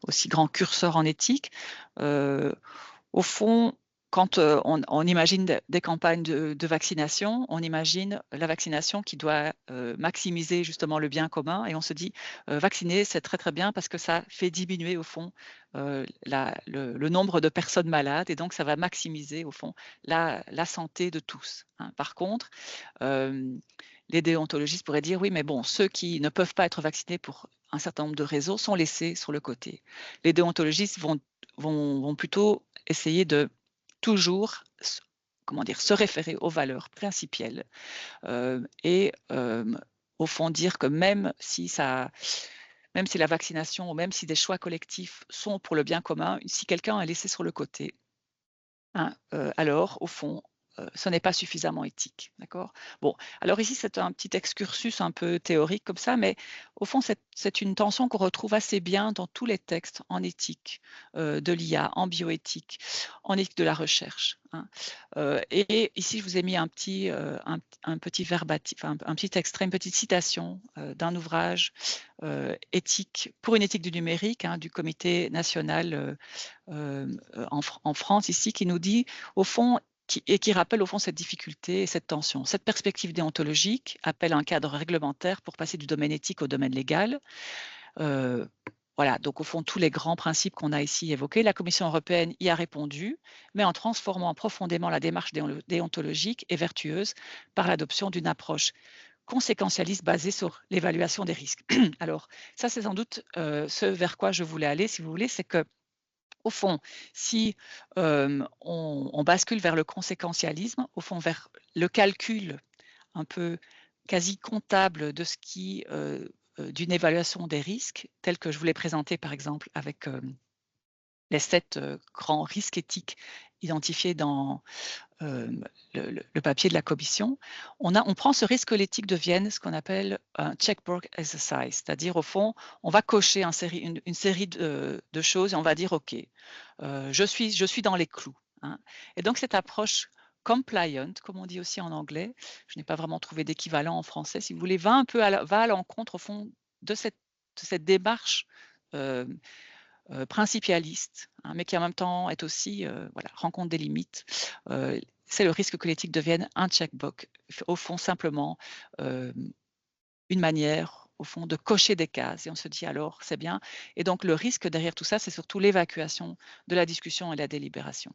aussi grands curseurs en éthique. Au fond, quand on imagine des campagnes de vaccination, on imagine la vaccination qui doit maximiser justement le bien commun et on se dit vacciner c'est très très bien parce que ça fait diminuer au fond le nombre de personnes malades et donc ça va maximiser au fond la santé de tous, hein. Par contre, les déontologistes pourraient dire oui mais bon, ceux qui ne peuvent pas être vaccinés pour un certain nombre de raisons sont laissés sur le côté. Les déontologistes vont plutôt essayer de toujours comment dire, se référer aux valeurs principielles et au fond dire que même si la vaccination ou même si des choix collectifs sont pour le bien commun, si quelqu'un est laissé sur le côté, hein, alors au fond, ce n'est pas suffisamment éthique, d'accord? Bon, alors ici, c'est un petit excursus un peu théorique comme ça, mais au fond, c'est une tension qu'on retrouve assez bien dans tous les textes en éthique de l'IA, en bioéthique, en éthique de la recherche, hein. Et ici, je vous ai mis un petit un petit extrait, une petite citation d'un ouvrage éthique pour une éthique du numérique, hein, du Comité national en France ici, qui nous dit, au fond, qui rappelle au fond cette difficulté et cette tension. Cette perspective déontologique appelle un cadre réglementaire pour passer du domaine éthique au domaine légal. Voilà, donc au fond, tous les grands principes qu'on a ici évoqués, la Commission européenne y a répondu, mais en transformant profondément la démarche déontologique et vertueuse par l'adoption d'une approche conséquentialiste basée sur l'évaluation des risques. Alors, ça, c'est sans doute ce vers quoi je voulais aller, si vous voulez, c'est que au fond, si on bascule vers le conséquentialisme, au fond vers le calcul un peu quasi comptable de ce qui, d'une évaluation des risques, tel que je vous l'ai présenté par exemple avec les 7 grands risques éthiques identifiés dans le papier de la commission, on prend ce risque que l'éthique devienne ce qu'on appelle un checkbox exercise, c'est-à-dire au fond, on va cocher une série de choses et on va dire ok, je suis dans les clous, hein. Et donc cette approche compliant, comme on dit aussi en anglais, je n'ai pas vraiment trouvé d'équivalent en français, si vous voulez, va à l'encontre au fond de cette démarche principialiste, hein, mais qui en même temps est aussi, voilà, rencontre des limites. C'est le risque que l'éthique devienne un checkbox, au fond simplement une manière, au fond, de cocher des cases et on se dit alors c'est bien. Et donc le risque derrière tout ça, c'est surtout l'évacuation de la discussion et la délibération.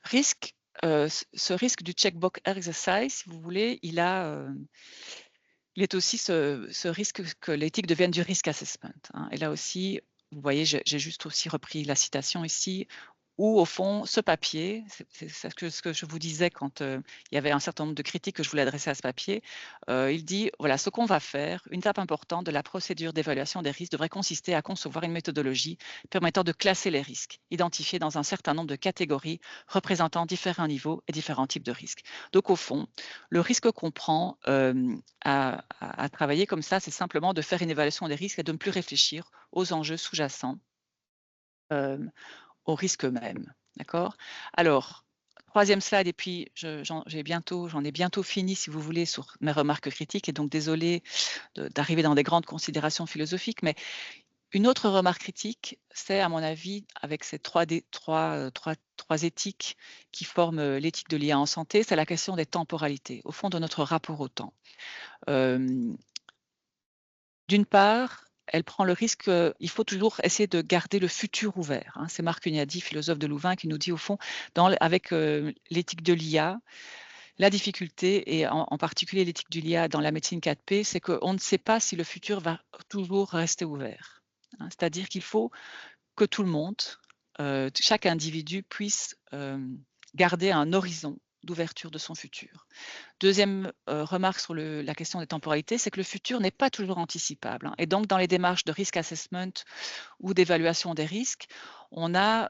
Risque, ce risque du checkbox exercise, si vous voulez, il est aussi ce risque que l'éthique devienne du risk assessment, hein. Et là aussi, vous voyez, j'ai juste aussi repris la citation ici, où au fond, ce papier, c'est ce que je vous disais quand il y avait un certain nombre de critiques que je voulais adresser à ce papier, il dit, voilà, ce qu'on va faire, une étape importante de la procédure d'évaluation des risques devrait consister à concevoir une méthodologie permettant de classer les risques, identifiés dans un certain nombre de catégories représentant différents niveaux et différents types de risques. Donc au fond, le risque qu'on prend à travailler comme ça, c'est simplement de faire une évaluation des risques et de ne plus réfléchir aux enjeux sous-jacents aux risques eux-mêmes, d'accord? Alors, 3e slide et puis j'en ai bientôt fini si vous voulez sur mes remarques critiques et donc désolée d'arriver dans des grandes considérations philosophiques, mais une autre remarque critique, c'est à mon avis avec ces trois éthiques qui forment l'éthique de l'IA en santé, c'est la question des temporalités, au fond de notre rapport au temps. D'une part, elle prend le risque, il faut toujours essayer de garder le futur ouvert, hein. C'est Marc Hunyadi, philosophe de Louvain, qui nous dit au fond, avec l'éthique de l'IA, la difficulté, et en particulier l'éthique de l'IA dans la médecine 4P, c'est qu'on ne sait pas si le futur va toujours rester ouvert, hein. C'est-à-dire qu'il faut que tout le monde, chaque individu puisse garder un horizon d'ouverture de son futur. Deuxième remarque sur la question des temporalités, c'est que le futur n'est pas toujours anticipable, hein. Et donc, dans les démarches de risk assessment ou d'évaluation des risques, on a,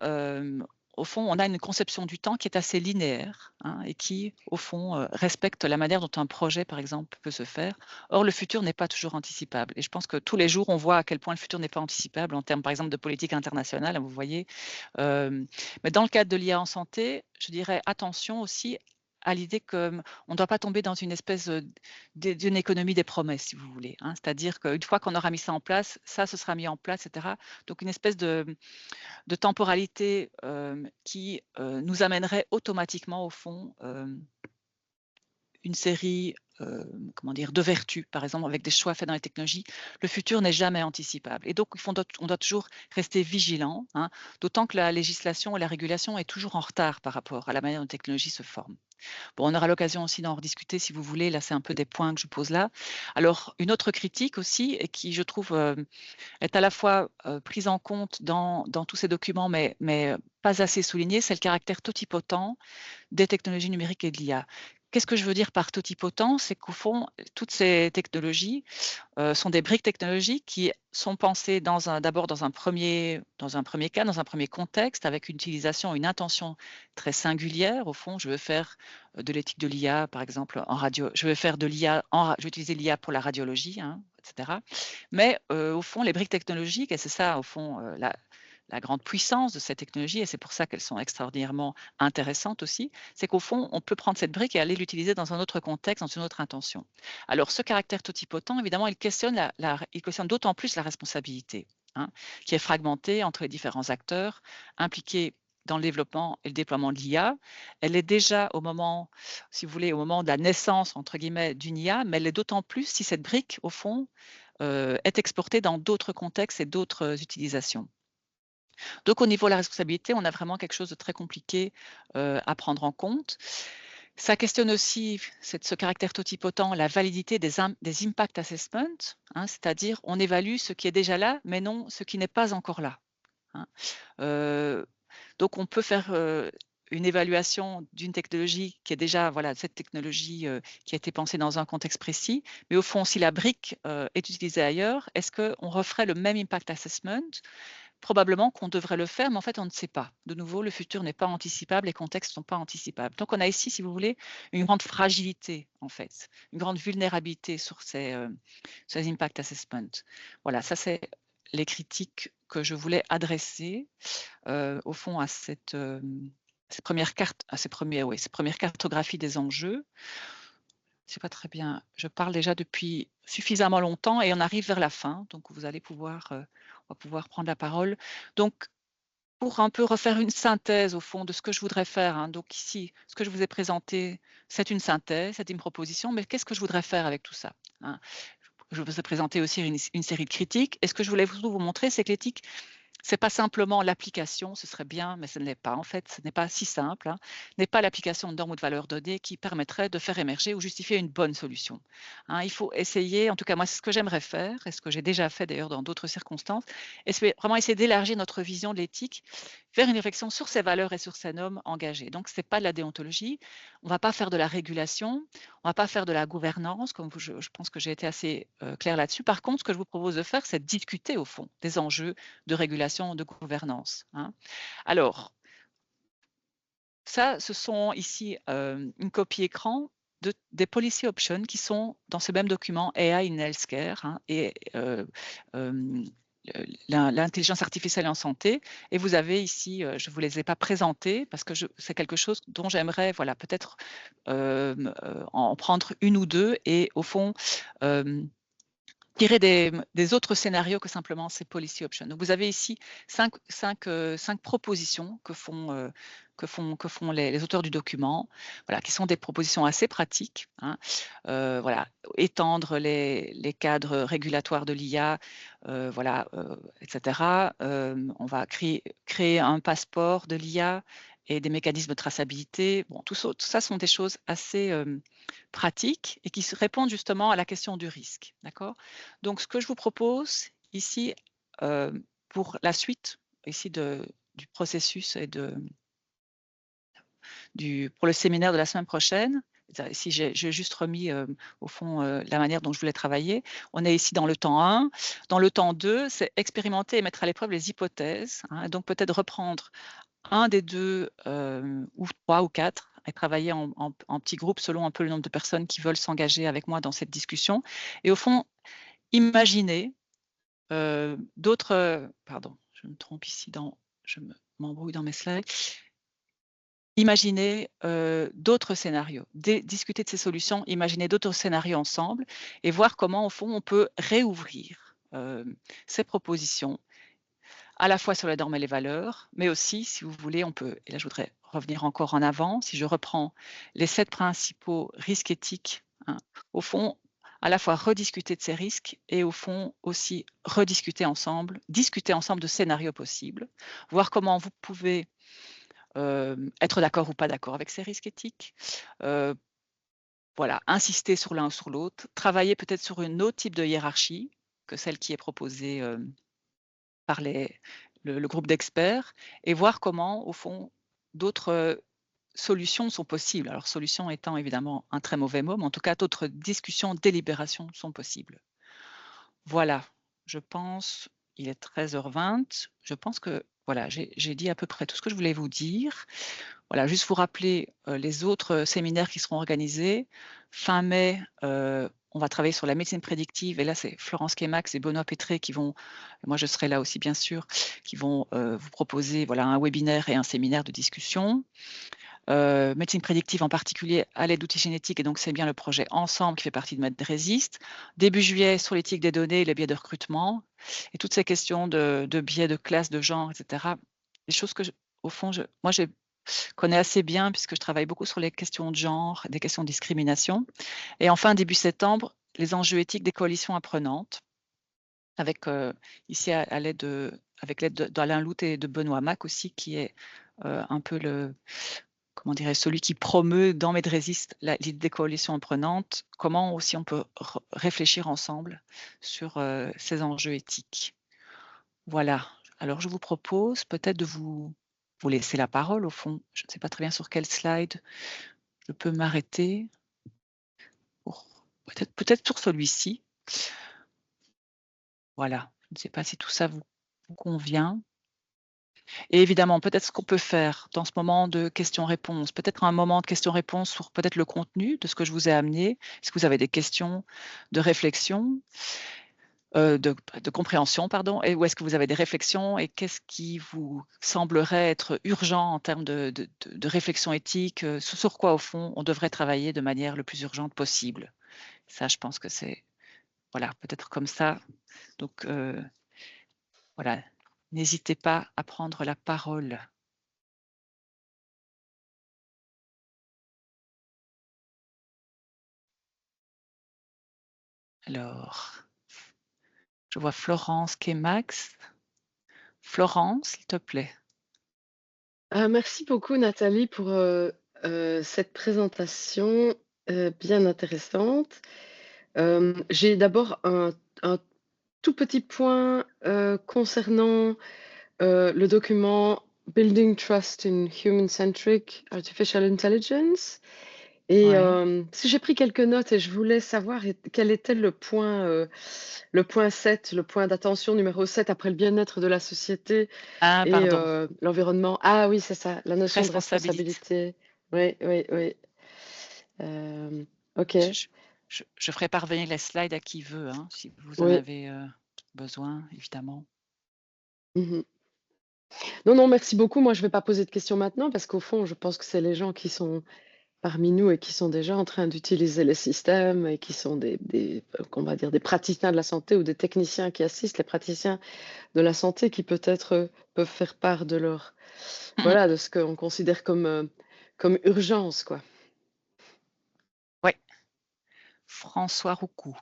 au fond, on a une conception du temps qui est assez linéaire, hein, et qui, au fond, respecte la manière dont un projet, par exemple, peut se faire. Or, le futur n'est pas toujours anticipable. Et je pense que tous les jours, on voit à quel point le futur n'est pas anticipable en termes, par exemple, de politique internationale, hein, vous voyez. Mais dans le cadre de l'IA en santé, je dirais attention aussi à l'idée qu'on ne doit pas tomber dans une espèce d'une économie des promesses, si vous voulez, hein. C'est-à-dire qu'une fois qu'on aura mis ça en place, ça, ce sera mis en place, etc. Donc une espèce de temporalité qui nous amènerait automatiquement, au fond, une série comment dire, de vertus, par exemple, avec des choix faits dans les technologies. Le futur n'est jamais anticipable. Et donc, on doit toujours rester vigilant, hein, d'autant que la législation et la régulation est toujours en retard par rapport à la manière dont les technologies se forment. Bon, on aura l'occasion aussi d'en rediscuter si vous voulez. Là, c'est un peu des points que je pose là. Alors, une autre critique aussi, et qui, je trouve, est à la fois prise en compte dans tous ces documents, mais pas assez soulignée, c'est le caractère totipotent des technologies numériques et de l'IA. Qu'est-ce que je veux dire par totipotent? C'est qu'au fond, toutes ces technologies sont des briques technologiques qui sont pensées d'abord dans un premier cas, dans un premier contexte, avec une utilisation, une intention très singulière. Au fond, je veux faire de l'éthique de l'IA, par exemple, en radio. Je vais faire de l'IA, je vais utiliser l'IA pour la radiologie, hein, etc. Mais au fond, les briques technologiques, et c'est ça, au fond, la grande puissance de ces technologies, et c'est pour ça qu'elles sont extraordinairement intéressantes aussi, c'est qu'au fond, on peut prendre cette brique et aller l'utiliser dans un autre contexte, dans une autre intention. Alors, ce caractère totipotent, évidemment, il questionne d'autant plus la responsabilité, hein, qui est fragmentée entre les différents acteurs impliqués dans le développement et le déploiement de l'IA. Elle est déjà au moment, si vous voulez, au moment de la naissance, entre guillemets, d'une IA, mais elle est d'autant plus si cette brique, au fond, est exportée dans d'autres contextes et d'autres utilisations. Donc, au niveau de la responsabilité, on a vraiment quelque chose de très compliqué à prendre en compte. Ça questionne aussi ce caractère totipotent, la validité des impact assessments, hein, c'est-à-dire on évalue ce qui est déjà là, mais non ce qui n'est pas encore là, hein. Donc on peut faire une évaluation d'une technologie qui est déjà, voilà, cette technologie qui a été pensée dans un contexte précis, mais au fond, si la brique est utilisée ailleurs, est-ce qu'on referait le même impact assessment? Probablement qu'on devrait le faire, mais en fait, on ne sait pas. De nouveau, le futur n'est pas anticipable, les contextes ne sont pas anticipables. Donc, on a ici, si vous voulez, une grande fragilité, en fait, une grande vulnérabilité sur ces impact assessments. Voilà, ça, c'est les critiques que je voulais adresser, au fond, à cette première cartographie des enjeux. C'est pas très bien. Je parle déjà depuis suffisamment longtemps et on arrive vers la fin, donc vous allez pouvoir, on va pouvoir prendre la parole. Donc, pour un peu refaire une synthèse au fond de ce que je voudrais faire, hein, donc ici, ce que je vous ai présenté, c'est une synthèse, c'est une proposition, mais qu'est-ce que je voudrais faire avec tout ça, hein? Je vous ai présenté aussi une série de critiques, et ce que je voulais vous montrer, c'est que l'éthique, c'est pas simplement l'application, ce serait bien, mais ce ne l'est pas en fait, ce n'est pas si simple, hein, n'est pas l'application de normes ou de valeurs données qui permettrait de faire émerger ou justifier une bonne solution, hein. Il faut essayer, en tout cas moi c'est ce que j'aimerais faire, et ce que j'ai déjà fait d'ailleurs dans d'autres circonstances, et c'est vraiment essayer d'élargir notre vision de l'éthique vers une réflexion sur ces valeurs et sur ces normes engagées. Donc ce n'est pas de la déontologie, on ne va pas faire de la régulation, on ne va pas faire de la gouvernance, comme je pense que j'ai été assez claire là-dessus. Par contre, ce que je vous propose de faire, c'est de discuter au fond des enjeux de régulation, de gouvernance, hein. Alors, ça, ce sont ici une copie écran des policy options qui sont dans ce même document AI in Healthcare, hein, et l'intelligence artificielle en santé. Et vous avez ici, je ne vous les ai pas présentés parce que c'est quelque chose dont j'aimerais, voilà, peut-être en prendre une ou deux et au fond tirer des autres scénarios que simplement ces policy options. Donc vous avez ici cinq propositions que font les auteurs du document, voilà, qui sont des propositions assez pratiques, hein. Voilà, étendre les cadres régulatoires de l'IA, voilà, etc. On va créer un passeport de l'IA et des mécanismes de traçabilité. Bon, tout ça sont des choses assez pratiques et qui répondent justement à la question du risque. D'accord? Donc, ce que je vous propose ici, pour la suite ici du processus et pour le séminaire de la semaine prochaine, ici j'ai juste remis au fond la manière dont je voulais travailler. On est ici dans le temps 1. Dans le temps 2, c'est expérimenter et mettre à l'épreuve les hypothèses, hein, donc peut-être reprendre un des deux ou 3 ou 4 et travailler en petits groupes selon un peu le nombre de personnes qui veulent s'engager avec moi dans cette discussion. Et au fond, imaginer d'autres, pardon, je me trompe ici je m'embrouille dans mes slides. imaginer d'autres scénarios, discuter de ces solutions, imaginer d'autres scénarios ensemble et voir comment, au fond, on peut réouvrir ces propositions, à la fois sur les normes et les valeurs, mais aussi, si vous voulez, on peut, et là je voudrais revenir encore en avant, si je reprends les 7 principaux risques éthiques, hein, au fond, à la fois rediscuter de ces risques et au fond aussi rediscuter ensemble, discuter ensemble de scénarios possibles, voir comment vous pouvez être d'accord ou pas d'accord avec ces risques éthiques. Voilà, insister sur l'un ou sur l'autre, travailler peut-être sur un autre type de hiérarchie que celle qui est proposée par le groupe d'experts et voir comment, au fond, d'autres solutions sont possibles. Alors, solution étant évidemment un très mauvais mot, mais en tout cas, d'autres discussions, délibérations sont possibles. Voilà, je pense, il est 13h20, je pense que voilà, j'ai dit à peu près tout ce que je voulais vous dire. Voilà, juste vous rappeler les autres séminaires qui seront organisés. Fin mai, on va travailler sur la médecine prédictive et là, c'est Florence Kemax et Benoît Pétré qui vont, moi je serai là aussi bien sûr, qui vont vous proposer voilà, un webinaire et un séminaire de discussion. Médecine prédictive en particulier à l'aide d'outils génétiques et donc c'est bien le projet Ensemble qui fait partie de MedRésist. Début juillet sur l'éthique des données et les biais de recrutement et toutes ces questions de biais de classe, de genre, etc. Des choses que, au fond, moi j'ai connais assez bien puisque je travaille beaucoup sur les questions de genre, des questions de discrimination. Et enfin, début septembre, les enjeux éthiques des coalitions apprenantes, avec ici avec l'aide d'Alain Lout et de Benoît Mac aussi, qui est un peu comment dirais celui qui promeut dans MedRésist l'idée des coalitions apprenantes, comment aussi on peut réfléchir ensemble sur ces enjeux éthiques. Voilà. Alors, je vous propose peut-être de vous laisser la parole, au fond. Je ne sais pas très bien sur quel slide je peux m'arrêter. Peut-être sur celui-ci. Voilà. Je ne sais pas si tout ça vous convient. Et évidemment, peut-être ce qu'on peut faire dans ce moment de questions-réponses, peut-être un moment de questions-réponses sur peut-être le contenu de ce que je vous ai amené. Est-ce que vous avez des questions de réflexion? De compréhension, pardon, et où est-ce que vous avez des réflexions et qu'est-ce qui vous semblerait être urgent en termes de réflexion éthique, sur quoi, au fond, on devrait travailler de manière le plus urgente possible? Ça, je pense que c'est voilà, peut-être comme ça. Donc, voilà, n'hésitez pas à prendre la parole. Alors, je vois Florence Kemax. Florence, s'il te plaît. Merci beaucoup Nathalie pour, cette présentation, bien intéressante. J'ai d'abord un tout petit point, concernant, le document Building Trust in Human-Centric Artificial Intelligence et Ouais. si j'ai pris quelques notes et je voulais savoir quel était le point 7, le point d'attention numéro 7 après le bien-être de la société Ah, et pardon, l'environnement. Ah oui, c'est ça, la notion de responsabilité. responsabilité. Oui, oui, oui. OK. Je ferai parvenir les slides à qui veut, hein, si vous en Oui. avez besoin, évidemment. Mmh. Non, non, merci beaucoup. Moi, je vais pas poser de questions maintenant parce qu'au fond, je pense que c'est les gens qui sont parmi nous et qui sont déjà en train d'utiliser les systèmes et qui sont qu'on va dire des praticiens de la santé ou des techniciens qui assistent les praticiens de la santé qui peut-être, peuvent faire part de leur voilà, de ce qu'on considère comme urgence, quoi. Ouais, François Roucou.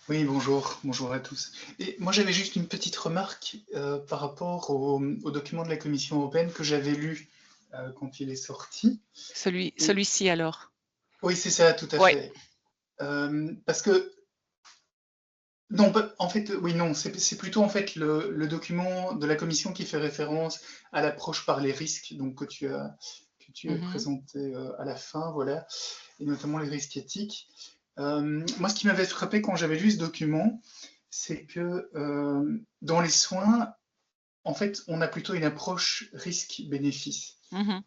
Oui, bonjour, bonjour à tous. Et moi, j'avais juste une petite remarque par rapport au document de la Commission européenne que j'avais lu quand il est sorti. Et, Celui-ci alors. oui, c'est ça, tout à Ouais. fait. Parce que, non, en fait, oui, non, c'est plutôt en fait le document de la Commission qui fait référence à l'approche par les risques, donc que tu as Mhm. présenté à la fin, voilà, et notamment les risques éthiques. Moi, ce qui m'avait frappé quand j'avais lu ce document, c'est que dans les soins, en fait, on a plutôt une approche risque-bénéfice. Mhm.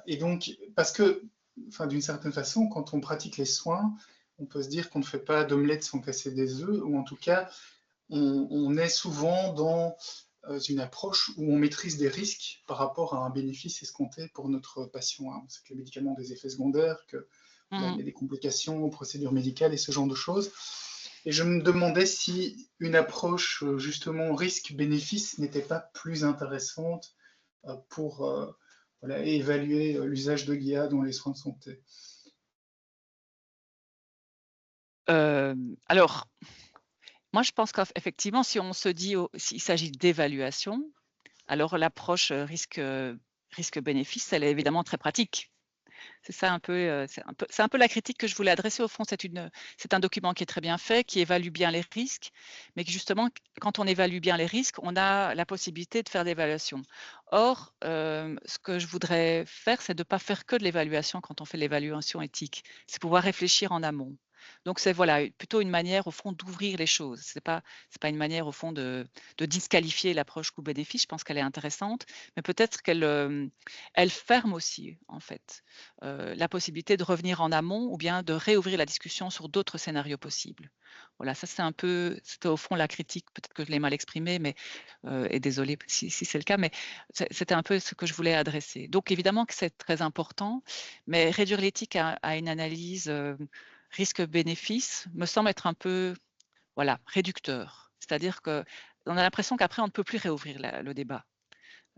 Et donc, parce que, enfin, d'une certaine façon, quand on pratique les soins, on peut se dire qu'on ne fait pas d'omelette sans casser des œufs, ou en tout cas, on est souvent dans une approche où on maîtrise des risques par rapport à un bénéfice escompté pour notre patient, hein. On sait que les médicaments ont des effets secondaires, que voilà, il y a des complications aux procédures médicales et ce genre de choses. Et je me demandais si une approche justement risque-bénéfice n'était pas plus intéressante pour voilà, évaluer l'usage de l'IA dans les soins de santé. Alors, moi, je pense qu'effectivement, si on se dit s'il s'agit d'évaluation, alors l'approche risque-bénéfice, elle est évidemment très pratique. C'est ça un peu, c'est un peu la critique que je voulais adresser. Au fond, c'est un document qui est très bien fait, qui évalue bien les risques, mais que justement, quand on évalue bien les risques, on a la possibilité de faire l'évaluation. Or, ce que je voudrais faire, c'est de ne pas faire que de l'évaluation quand on fait l'évaluation éthique. C'est pouvoir réfléchir en amont. Donc c'est voilà, plutôt une manière au fond d'ouvrir les choses. C'est pas une manière au fond de disqualifier l'approche coût-bénéfice. Je pense qu'elle est intéressante, mais peut-être qu'elle elle ferme aussi en fait la possibilité de revenir en amont ou bien de réouvrir la discussion sur d'autres scénarios possibles. Voilà, ça c'était au fond la critique, peut-être que je l'ai mal exprimée, mais et désolée si c'est le cas, mais c'était un peu ce que je voulais adresser. Donc évidemment que c'est très important, mais réduire l'éthique à une analyse risque-bénéfice me semble être un peu voilà, réducteur. C'est-à-dire qu'on a l'impression qu'après on ne peut plus réouvrir le débat.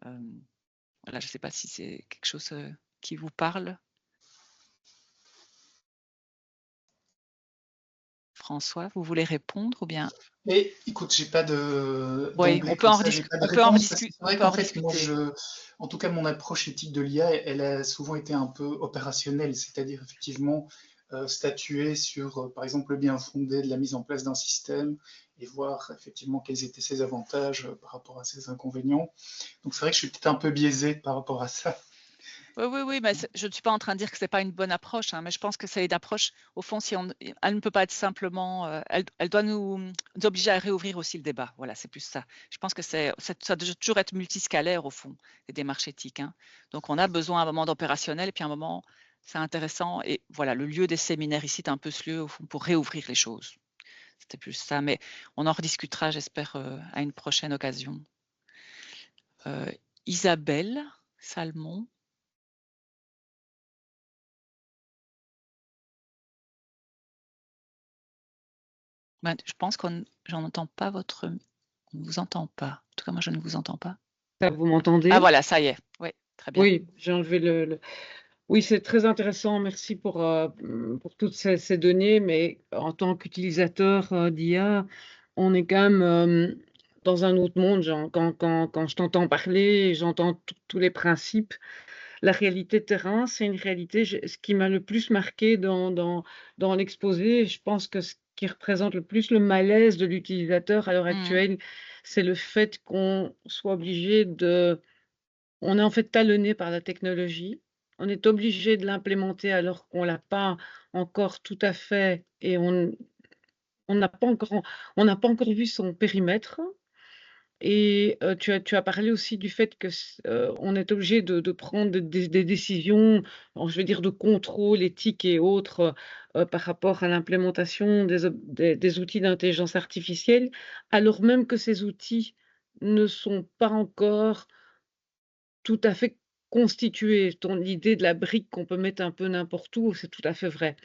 Voilà, je ne sais pas si c'est quelque chose qui vous parle. François, vous voulez répondre ou bien? Mais écoute, j'ai pas de Oui, d'emblée on peut comme en ça, j'ai pas de on peut en réponse parce que discuter, c'est vrai qu'en fait, moi, discuter. en tout cas, mon approche éthique de l'IA, elle a souvent été un peu opérationnelle, c'est-à-dire effectivement statuer sur, par exemple, le bien fondé de la mise en place d'un système et voir effectivement quels étaient ses avantages par rapport à ses inconvénients. Donc c'est vrai que je suis peut-être un peu biaisé par rapport à ça. Oui, mais je ne suis pas en train de dire que c'est pas une bonne approche, hein, mais je pense que c'est une approche, au fond, elle ne peut pas être simplement, elle doit nous obliger à réouvrir aussi le débat. Voilà, c'est plus ça. Je pense que ça doit toujours être multiscalaire, au fond, les démarches éthiques, hein. Donc on a besoin à un moment d'opérationnel et puis à un moment, c'est intéressant et voilà, le lieu des séminaires ici est un peu ce lieu, au fond, pour réouvrir les choses. C'était plus ça, mais on en rediscutera, j'espère, à une prochaine occasion. Isabelle Salmon. Ben, je pense j'en entends pas on ne vous entend pas. En tout cas, moi, je ne vous entends pas. Ça, vous m'entendez? Ah voilà, ça y est. Oui, très bien. Oui, j'ai enlevé Oui, c'est très intéressant. Merci pour toutes ces données, mais en tant qu'utilisateur d'IA, on est quand même dans un autre monde. Genre, quand je t'entends parler, et j'entends tous les principes. La réalité de terrain, c'est une réalité. Ce qui m'a le plus marqué dans l'exposé, je pense que ce qui représente le plus le malaise de l'utilisateur à l'heure actuelle, c'est le fait qu'on soit obligé on est en fait talonné par la technologie. On est obligé de l'implémenter alors qu'on l'a pas encore tout à fait et on n'a pas encore vu son périmètre. Et tu as parlé aussi du fait que on est obligé de prendre des décisions, alors je veux dire de contrôle éthique et autres, par rapport à l'implémentation des outils d'intelligence artificielle, alors même que ces outils ne sont pas encore tout à fait constitués. Ton idée de la brique qu'on peut mettre un peu n'importe où, c'est tout à fait vrai.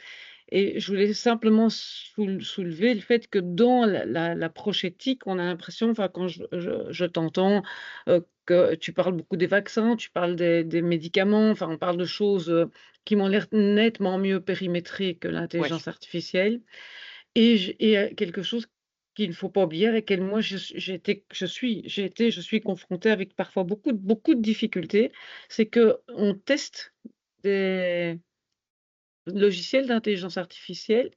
Et je voulais simplement soulever le fait que dans l'approche éthique, on a l'impression, enfin quand je t'entends, que tu parles beaucoup des vaccins, tu parles des médicaments, enfin on parle de choses, qui m'ont l'air nettement mieux périmétrées que Oui. l'intelligence artificielle. Et quelque chose qu'il ne faut pas oublier, avec lequel moi je suis confrontée avec parfois beaucoup de difficultés, c'est qu'on teste des logiciels d'intelligence artificielle,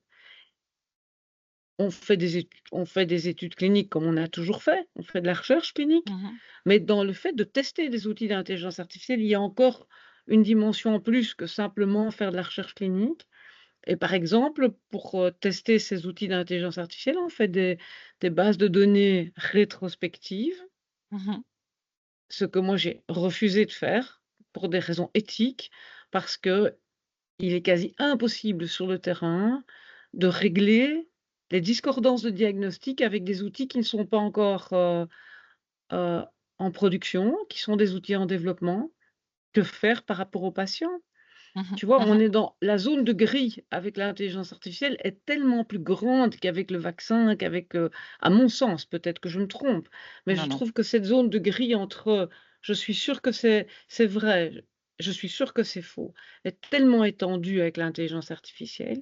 on fait des études cliniques comme on a toujours fait, on fait de la recherche clinique, mais dans le fait de tester des outils d'intelligence artificielle, il y a encore une dimension en plus que simplement faire de la recherche clinique. Et par exemple, pour, tester ces outils d'intelligence artificielle, on fait des bases de données rétrospectives, ce que moi j'ai refusé de faire pour des raisons éthiques, parce qu'il est quasi impossible sur le terrain de régler les discordances de diagnostic avec des outils qui ne sont pas encore, euh, en production, qui sont des outils en développement, que faire par rapport aux patients. Tu vois, on est dans la zone de gris avec l'intelligence artificielle est tellement plus grande qu'avec le vaccin, à mon sens, peut-être que je me trompe, mais Non, je non. trouve que cette zone de gris entre je suis sûr que c'est vrai, je suis sûr que c'est faux, est tellement étendue avec l'intelligence artificielle.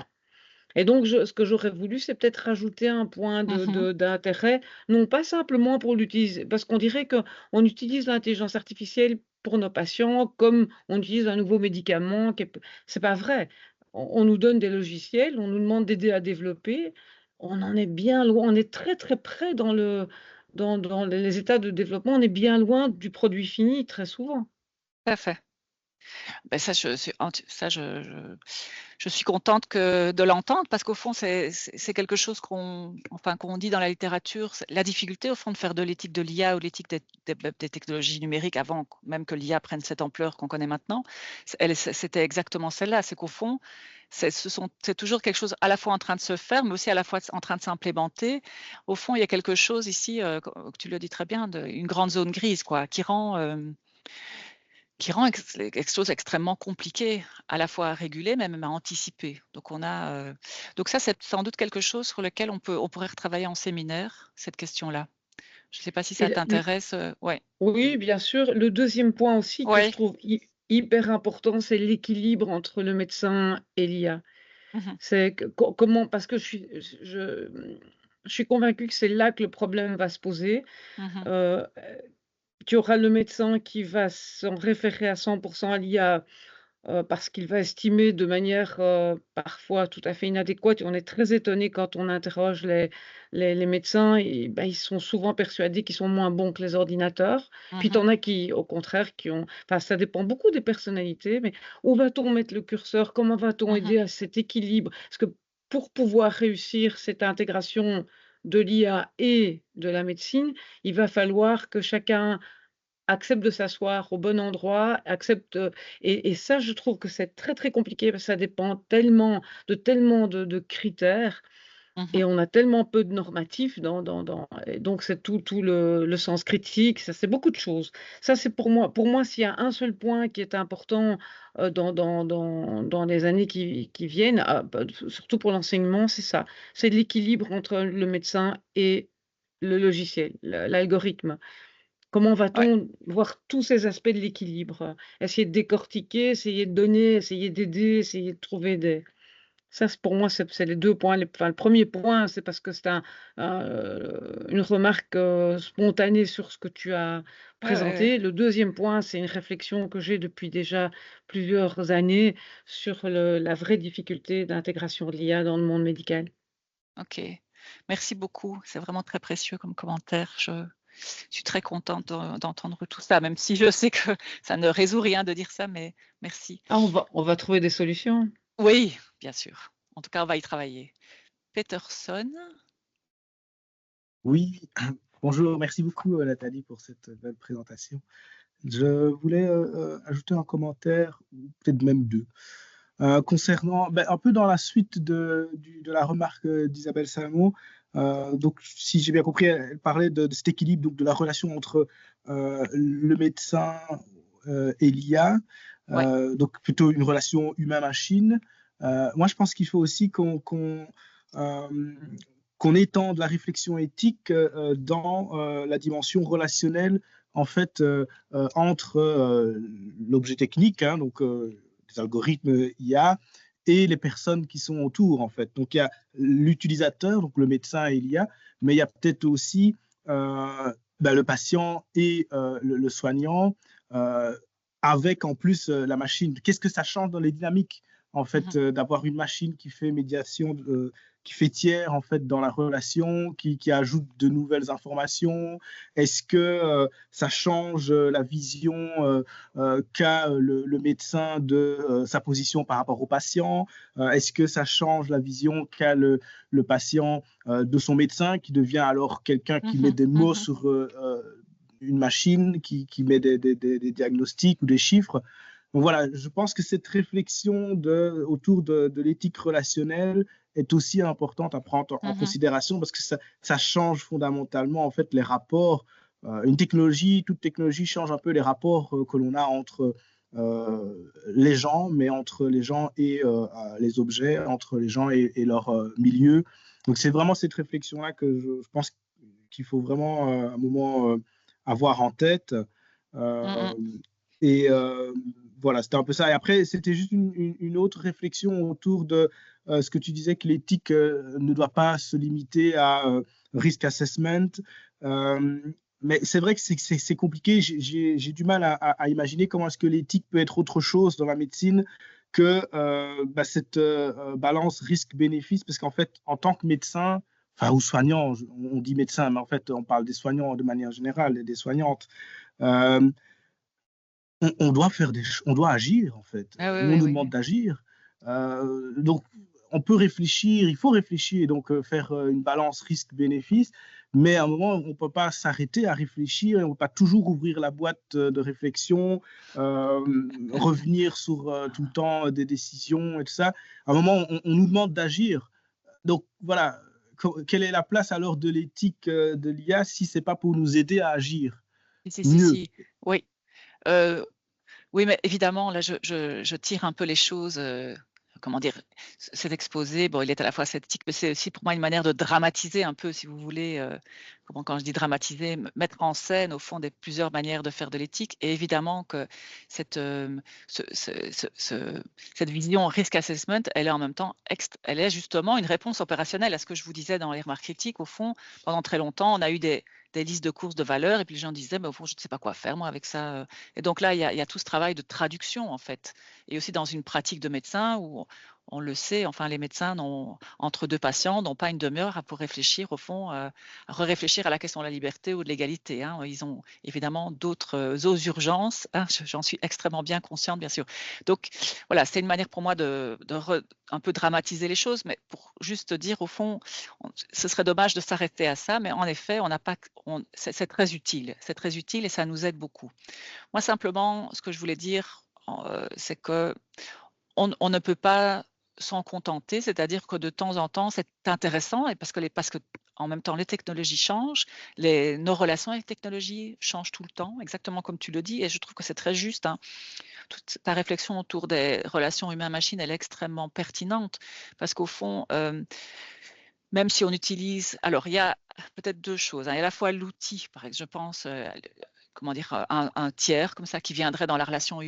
Et donc, ce que j'aurais voulu, c'est peut-être rajouter un point d'intérêt, non pas simplement pour l'utiliser, parce qu'on dirait qu'on utilise l'intelligence artificielle pour nos patients comme on utilise un nouveau médicament. C'est pas vrai. On nous donne des logiciels, on nous demande d'aider à développer. On en est bien loin, on est très très près dans les états de développement, on est bien loin du produit fini très souvent. Tout à fait. Ben ça, je suis contente de l'entendre parce qu'au fond, c'est quelque chose qu'on dit dans la littérature. La difficulté, au fond, de faire de l'éthique de l'IA ou l'éthique des technologies numériques avant même que l'IA prenne cette ampleur qu'on connaît maintenant, c'était exactement celle-là. C'est qu'au fond, c'est toujours quelque chose à la fois en train de se faire, mais aussi à la fois en train de s'implémenter. Au fond, il y a quelque chose ici, que tu le dis très bien, une grande zone grise, quoi, qui rend quelque chose d'extrêmement compliqué, à la fois à réguler, mais même à anticiper. Donc, donc ça, c'est sans doute quelque chose sur lequel on pourrait retravailler en séminaire, cette question-là. Je ne sais pas si ça Et t'intéresse. Ouais. oui, bien sûr. Le deuxième point aussi que je Ouais. trouve hyper important, c'est l'équilibre entre le médecin et l'IA. Mhm. C'est comment, parce que je suis convaincue que c'est là que le problème va se poser. Mhm. Euh, Tu auras le médecin qui va s'en référer à 100% à l'IA parce qu'il va estimer de manière parfois tout à fait inadéquate. Et on est très étonné quand on interroge les médecins. Et, ben, ils sont souvent persuadés qu'ils sont moins bons que les ordinateurs. Puis tu Mhm. en as qui, au contraire, qui ont... Enfin, ça dépend beaucoup des personnalités, mais où va-t-on mettre le curseur? Comment va-t-on Mhm. aider à cet équilibre? Parce que pour pouvoir réussir cette intégration de l'IA et de la médecine, il va falloir que chacun accepte de s'asseoir au bon endroit, et ça, je trouve que c'est très, très compliqué parce que ça dépend tellement de critères Mhm. et on a tellement peu de normatifs et donc c'est tout le sens critique, ça, c'est beaucoup de choses. Ça, c'est pour moi, s'il y a un seul point qui est important dans les années qui viennent, surtout pour l'enseignement, c'est ça. C'est l'équilibre entre le médecin et le logiciel, l'algorithme. Comment Ouais. va-t-on voir tous ces aspects de l'équilibre? Essayer de décortiquer, essayer de donner, essayer d'aider, essayer de trouver des... Ça, pour moi, c'est les deux points. Enfin, le premier point, c'est parce que c'est une remarque spontanée sur ce que tu as Ouais, ouais, ouais. présenté. Le deuxième point, c'est une réflexion que j'ai depuis déjà plusieurs années sur la vraie difficulté d'intégration de l'IA dans le monde médical. Ok. Merci beaucoup. C'est vraiment très précieux comme commentaire. Je suis très contente d'entendre tout ça, même si je sais que ça ne résout rien de dire ça, mais merci. Ah, on va trouver des solutions. Oui, bien sûr. En tout cas, on va y travailler. Peterson. Oui, bonjour, merci beaucoup Nathalie pour cette belle présentation. Je voulais ajouter un commentaire, ou peut-être même deux, concernant, un peu dans la suite de la remarque d'Isabelle Salmon. Donc, si j'ai bien compris, elle parlait de cet équilibre, donc de la relation entre le médecin et l'IA, Ouais. donc plutôt une relation humain-machine. Moi, je pense qu'il faut aussi qu'on étende la réflexion éthique dans la dimension relationnelle en fait entre l'objet technique, hein, donc les algorithmes IA, et les personnes qui sont autour en fait. Donc il y a l'utilisateur, donc le médecin et l'IA, mais il y a peut-être aussi le patient et le soignant, avec en plus la machine. Qu'est-ce que ça change dans les dynamiques en fait d'avoir une machine qui fait médiation, qui fait tiers en fait dans la relation, qui ajoute de nouvelles informations? Est-ce que ça change la vision qu'a le médecin de sa position par rapport au patient? Est-ce que ça change la vision qu'a le patient de son médecin, qui devient alors quelqu'un qui met des mots sur une machine, qui met des diagnostics ou des chiffres? Donc voilà, je pense que cette réflexion autour de l'éthique relationnelle est aussi importante à prendre en considération, parce que ça change fondamentalement en fait les rapports une technologie, toute technologie change un peu les rapports que l'on a entre les gens, mais entre les gens et les objets, entre les gens et leur milieu. Donc c'est vraiment cette réflexion-là que je pense qu'il faut vraiment à un moment avoir en tête. Mm, Et voilà, c'était un peu ça. Et après, c'était juste une autre réflexion autour de ce que tu disais, que l'éthique ne doit pas se limiter à risk assessment. Euh, mais c'est vrai que c'est compliqué. J'ai du mal à imaginer comment est-ce que l'éthique peut être autre chose dans la médecine que cette balance risque-bénéfice. Parce qu'en fait, en tant que médecin, enfin, ou soignant, on dit médecin, mais en fait, on parle des soignants de manière générale et des soignantes. Euh, on doit on doit agir en fait. ah Nous, on oui, nous oui, demande oui. d'agir. Donc, on peut réfléchir, il faut réfléchir et donc faire une balance risque-bénéfice, mais à un moment, on ne peut pas s'arrêter à réfléchir et on ne peut pas toujours ouvrir la boîte de réflexion, revenir sur tout le temps des décisions et tout ça. À un moment, on nous demande d'agir. Donc, voilà, quelle est la place alors de l'éthique de l'IA si ce n'est pas pour nous aider à agir mieux? Si. Oui. Euh, Oui, mais évidemment, là, je tire un peu les choses, comment dire, cet exposé, bon, il est à la fois sceptique, mais c'est aussi pour moi une manière de dramatiser un peu, si vous voulez, quand je dis dramatiser, mettre en scène, au fond, plusieurs manières de faire de l'éthique. Et évidemment que cette, cette vision risk assessment, elle est en même temps, elle est justement une réponse opérationnelle à ce que je vous disais dans les remarques critiques. Au fond, pendant très longtemps, on a eu des listes de courses de valeurs, et puis les gens disaient, mais au fond, je ne sais pas quoi faire, moi, avec ça. Et donc là, il y a tout ce travail de traduction, en fait. Et aussi dans une pratique de médecin où on le sait, enfin, les médecins, entre deux patients, n'ont pas une demi-heure pour réfléchir, au fond, à réfléchir à la question de la liberté ou de l'égalité. Hein. Ils ont évidemment d'autres urgences. Hein. J'en suis extrêmement bien consciente, bien sûr. Donc, voilà, c'est une manière pour moi un peu dramatiser les choses, mais pour juste dire, au fond, ce serait dommage de s'arrêter à ça, mais en effet, c'est très utile. C'est très utile et ça nous aide beaucoup. Moi, simplement, ce que je voulais dire, c'est que on ne peut pas s'en contenter, c'est-à-dire que de temps en temps, c'est intéressant, et parce que en même temps, les technologies changent, nos relations avec les technologies changent tout le temps, exactement comme tu le dis, et je trouve que c'est très juste. Hein. Toute ta réflexion autour des relations humain-machine, elle est extrêmement pertinente, parce qu'au fond, même si on utilise, alors il y a peut-être deux choses. Hein. Il y a à la fois l'outil, par exemple, je pense, comment dire, un tiers comme ça qui viendrait dans la relation,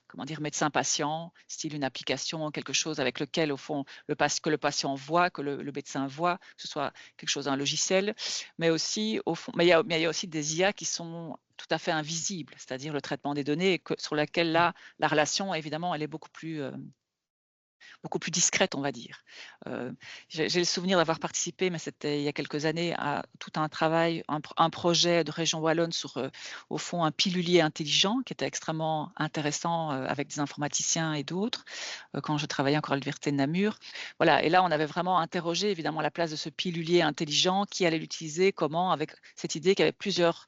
comment dire, médecin-patient, style une application, quelque chose avec lequel, au fond, que le patient voit, que le médecin voit, que ce soit quelque chose, un logiciel, mais aussi, au fond, mais il y a aussi des IA qui sont tout à fait invisibles, c'est-à-dire le traitement des données, sur laquelle là, la relation, évidemment, elle est beaucoup plus discrète, on va dire. J'ai le souvenir d'avoir participé, mais c'était il y a quelques années, à tout un travail, un projet de région wallonne sur, au fond, un pilulier intelligent qui était extrêmement intéressant avec des informaticiens et d'autres, quand je travaillais encore à l'université de Namur. Voilà, et là, on avait vraiment interrogé évidemment la place de ce pilulier intelligent, qui allait l'utiliser, comment, avec cette idée qu'il y avait plusieurs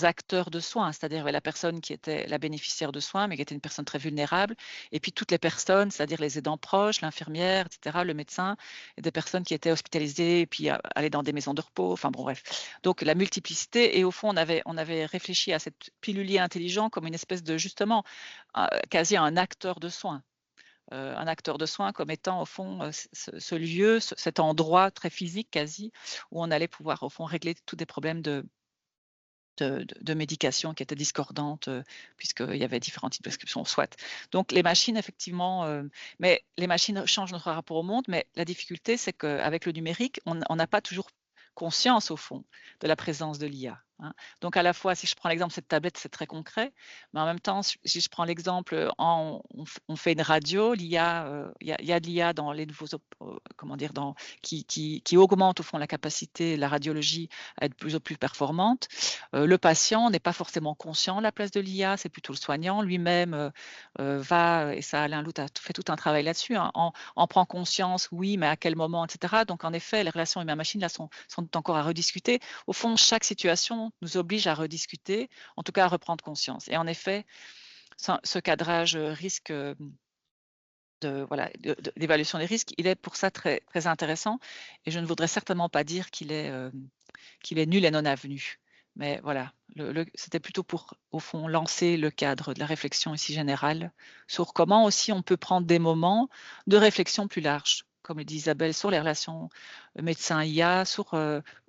acteurs de soins, c'est-à-dire la personne qui était la bénéficiaire de soins, mais qui était une personne très vulnérable, et puis toutes les personnes, c'est-à-dire les aidants proches, l'infirmière, etc., le médecin, et des personnes qui étaient hospitalisées, et puis aller dans des maisons de repos, enfin bon, bref. Donc la multiplicité, et au fond, on avait réfléchi à cette pilulier intelligent comme une espèce de, justement, quasi un acteur de soins. Un acteur de soins comme étant, au fond, ce lieu, cet endroit très physique quasi, où on allait pouvoir, au fond, régler tous des problèmes de médication qui étaient discordantes, puisqu'il y avait différents types de prescriptions, soit. Donc les machines, effectivement, mais les machines changent notre rapport au monde, mais la difficulté, c'est qu'avec le numérique, on n'a pas toujours conscience, au fond, de la présence de l'IA. Hein. Donc à la fois, si je prends l'exemple de cette tablette, c'est très concret, mais en même temps, si je prends l'exemple, on fait une radio, l'IA, il y a de l'IA dans les nouveaux, comment dire, qui augmente, au fond, la capacité, la radiologie à être plus en plus performante. Le patient n'est pas forcément conscient de la place de l'IA, c'est plutôt le soignant lui-même va, et ça Alain Lout a fait tout un travail là-dessus, hein, en prend conscience, oui, mais à quel moment, etc. Donc en effet, les relations humain-machine là sont encore à rediscuter. Au fond, chaque situation nous oblige à rediscuter, en tout cas à reprendre conscience. Et en effet, ce cadrage risque d'évaluation des risques, il est pour ça très, très intéressant, et je ne voudrais certainement pas dire qu'il est nul et non avenu. Mais voilà, c'était plutôt pour, au fond, lancer le cadre de la réflexion ici générale sur comment aussi on peut prendre des moments de réflexion plus larges, comme le dit Isabelle, sur les relations médecin-IA, sur,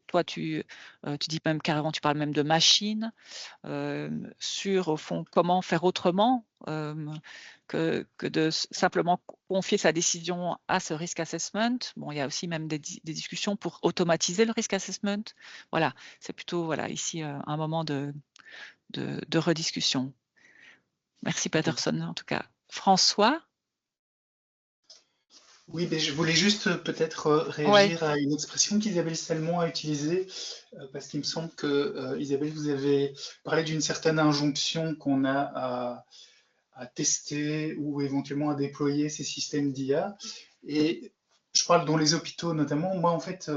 toi, tu dis même carrément, tu parles même de machines, sur, au fond, comment faire autrement que de simplement confier sa décision à ce risk assessment. Bon, il y a aussi même des discussions pour automatiser le risk assessment. Voilà, c'est plutôt ici un moment de rediscussion. Merci Peterson en tout cas. François? Oui, mais je voulais juste peut-être Ouais. réagir à une expression qu'Isabelle Salmon a utilisée, parce qu'il me semble que Isabelle, vous avez parlé d'une certaine injonction qu'on a à tester ou éventuellement à déployer ces systèmes d'IA. Et je parle dans les hôpitaux notamment. Moi, en fait,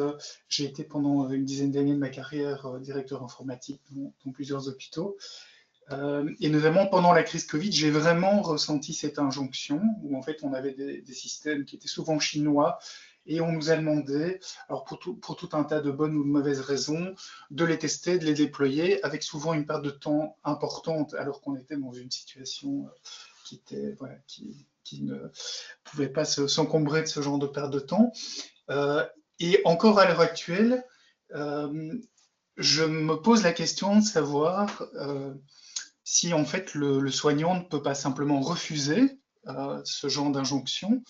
j'ai été pendant une dizaine d'années de ma carrière directeur informatique dans plusieurs hôpitaux. Et notamment pendant la crise Covid, j'ai vraiment ressenti cette injonction où en fait on avait des systèmes qui étaient souvent chinois et on nous a demandé, alors pour tout un tas de bonnes ou de mauvaises raisons, de les tester, de les déployer, avec souvent une perte de temps importante, alors qu'on était dans une situation qui ne pouvait pas s'encombrer de ce genre de perte de temps. Et encore à l'heure actuelle, je me pose la question de savoir si en fait le soignant ne peut pas simplement refuser ce genre d'injonction,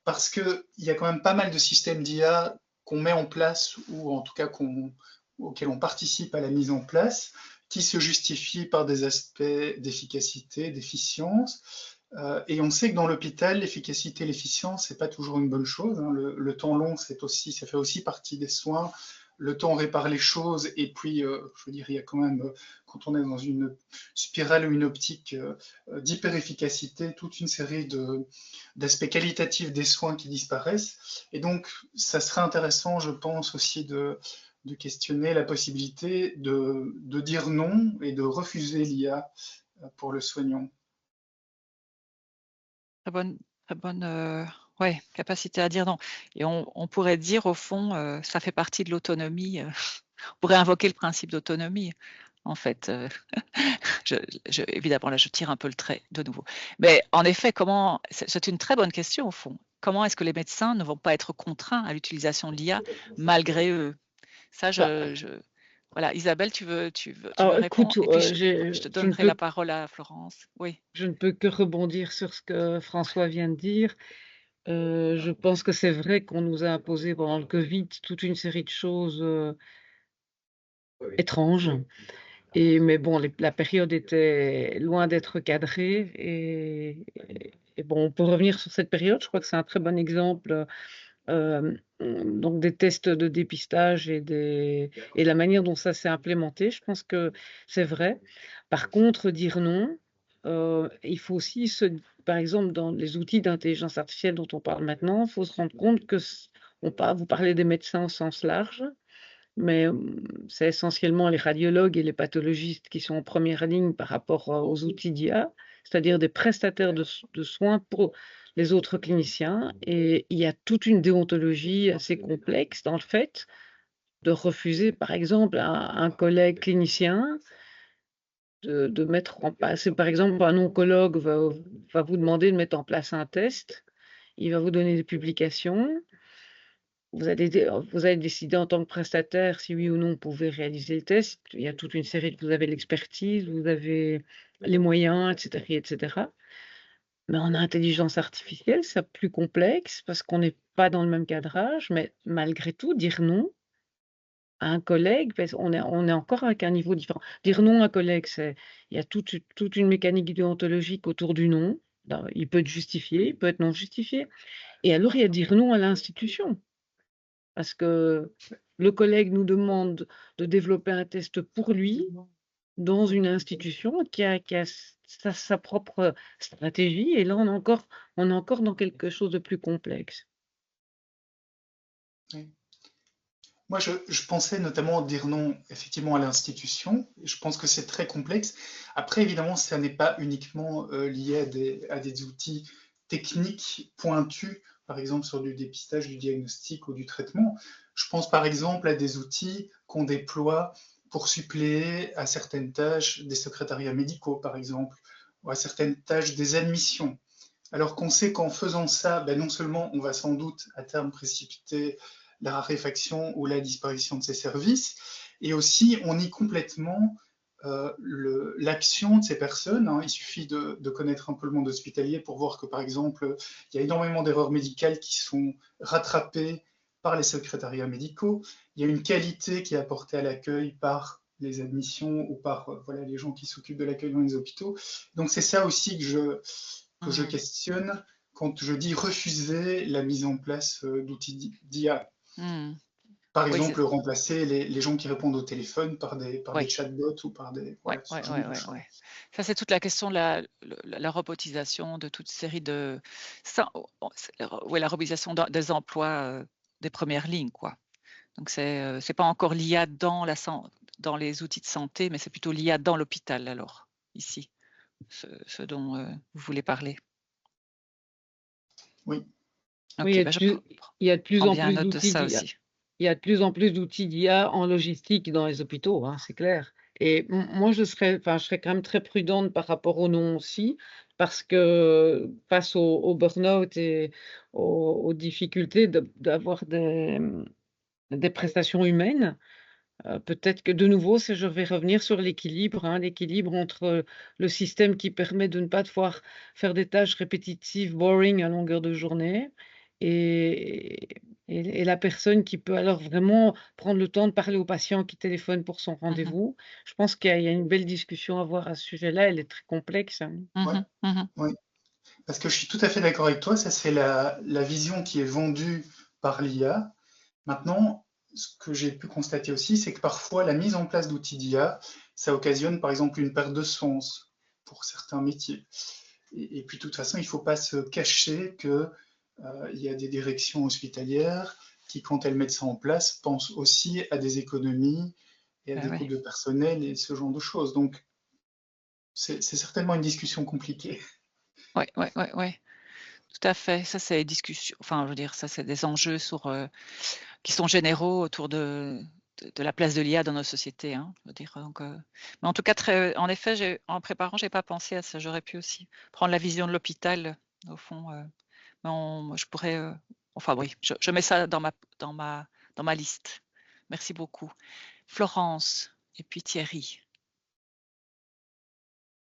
parce qu'il y a quand même pas mal de systèmes d'IA qu'on met en place, ou en tout cas auxquels on participe à la mise en place, qui se justifient par des aspects d'efficacité, d'efficience. Et on sait que dans l'hôpital, l'efficacité et l'efficience, c'est pas toujours une bonne chose. Hein. Le temps long, ça fait aussi partie des soins. Le temps répare les choses, et puis, je veux dire, il y a quand même, quand on est dans une spirale ou une optique d'hyper-efficacité, toute une série d'aspects qualitatifs des soins qui disparaissent. Et donc, ça serait intéressant, je pense, aussi de questionner la possibilité de dire non et de refuser l'IA pour le soignant. Très bonne ouais, capacité à dire non. Et on pourrait dire au fond, ça fait partie de l'autonomie. On pourrait invoquer le principe d'autonomie, en fait. Évidemment, là, je tire un peu le trait de nouveau. Mais en effet, c'est une très bonne question au fond. Comment est-ce que les médecins ne vont pas être contraints à l'utilisation de l'IA malgré eux? Ça, voilà. Isabelle, tu veux Alors, répondre? écoute, Et puis je te je ne donnerai la peux, parole à Florence. Oui. je ne peux que rebondir sur ce que François vient de dire. Je pense que c'est vrai qu'on nous a imposé pendant le Covid toute une série de choses étranges. Mais bon, la période était loin d'être cadrée. Et bon, on peut revenir sur cette période. Je crois que c'est un très bon exemple. Donc des tests de dépistage et la manière dont ça s'est implémenté, je pense que c'est vrai. Par contre, dire non, il faut aussi par exemple, dans les outils d'intelligence artificielle dont on parle maintenant, il faut se rendre compte que vous parlez des médecins au sens large, mais c'est essentiellement les radiologues et les pathologistes qui sont en première ligne par rapport aux outils d'IA, c'est-à-dire des prestataires de soins pour les autres cliniciens. Et il y a toute une déontologie assez complexe dans le fait de refuser, par exemple, à un collègue clinicien de mettre en place. Par exemple, un oncologue va vous demander de mettre en place un test, il va vous donner des publications. Vous allez décider en tant que prestataire si oui ou non vous pouvez réaliser le test. Il y a toute une série vous avez l'expertise, vous avez les moyens, etc., etc. Mais en intelligence artificielle, c'est plus complexe parce qu'on n'est pas dans le même cadrage, mais malgré tout, dire non à un collègue, parce on est encore avec un niveau différent. Dire non à un collègue, il y a toute une mécanique déontologique autour du non. Il peut être justifié, il peut être non justifié. Et alors, il y a dire non à l'institution. Parce que le collègue nous demande de développer un test pour lui dans une institution qui a sa propre stratégie. Et là, on est encore dans quelque chose de plus complexe. Oui. Moi, je pensais notamment dire non effectivement à l'institution. Je pense que c'est très complexe. Après, évidemment, ça n'est pas uniquement lié à des outils techniques pointus, par exemple sur du dépistage, du diagnostic ou du traitement. Je pense par exemple à des outils qu'on déploie pour suppléer à certaines tâches des secrétariats médicaux, par exemple, ou à certaines tâches des admissions. Alors qu'on sait qu'en faisant ça, non seulement on va sans doute à terme précipiter la raréfaction ou la disparition de ces services, et aussi on nie complètement l'action de ces personnes. Il suffit de connaître un peu le monde hospitalier pour voir que, par exemple, il y a énormément d'erreurs médicales qui sont rattrapées par les secrétariats médicaux. Il y a une qualité qui est apportée à l'accueil par les admissions ou par les gens qui s'occupent de l'accueil dans les hôpitaux. Donc c'est ça aussi que je questionne quand je dis refuser la mise en place d'outils d'IA. Par exemple, remplacer les gens qui répondent au téléphone par des chatbots ou par des... Ouais. Ça, c'est toute la question de la robotisation de toute série de... la robotisation des emplois des premières lignes, quoi. Donc, c'est pas encore l'IA dans les outils de santé, mais c'est plutôt l'IA dans l'hôpital, alors, ici, ce dont vous voulez parler. Oui. Okay, il y a de plus en plus d'outils d'IA. Il y a de plus en plus d'outils d'IA en logistique dans les hôpitaux, c'est clair. Et moi, je serais quand même très prudente par rapport au nom aussi, parce que face au burn-out et aux difficultés d'avoir des prestations humaines, peut-être que de nouveau, je vais revenir sur l'équilibre, l'équilibre entre le système qui permet de ne pas devoir faire des tâches répétitives, boring à longueur de journée, et la personne qui peut alors vraiment prendre le temps de parler au patient qui téléphone pour son rendez-vous. Je pense qu'il y a une belle discussion à avoir à ce sujet-là, elle est très complexe. Oui, parce que je suis tout à fait d'accord avec toi, ça c'est la vision qui est vendue par l'IA. Maintenant, ce que j'ai pu constater aussi, c'est que parfois la mise en place d'outils d'IA, ça occasionne par exemple une perte de sens pour certains métiers. Et puis de toute façon, il ne faut pas se cacher qu'il y a des directions hospitalières qui, quand elles mettent ça en place, pensent aussi à des économies et à des coûts de personnel et ce genre de choses. Donc, c'est certainement une discussion compliquée. Oui. Tout à fait. Ça, c'est des discussions. Enfin, je veux dire, ça, c'est des enjeux qui sont généraux autour de la place de l'IA dans nos sociétés. Je veux dire, donc, mais en tout cas, en effet, en préparant, j'ai pas pensé à ça. J'aurais pu aussi prendre la vision de l'hôpital, au fond. Mais je pourrais. Enfin, oui, je mets ça dans ma liste. Merci beaucoup. Florence et puis Thierry.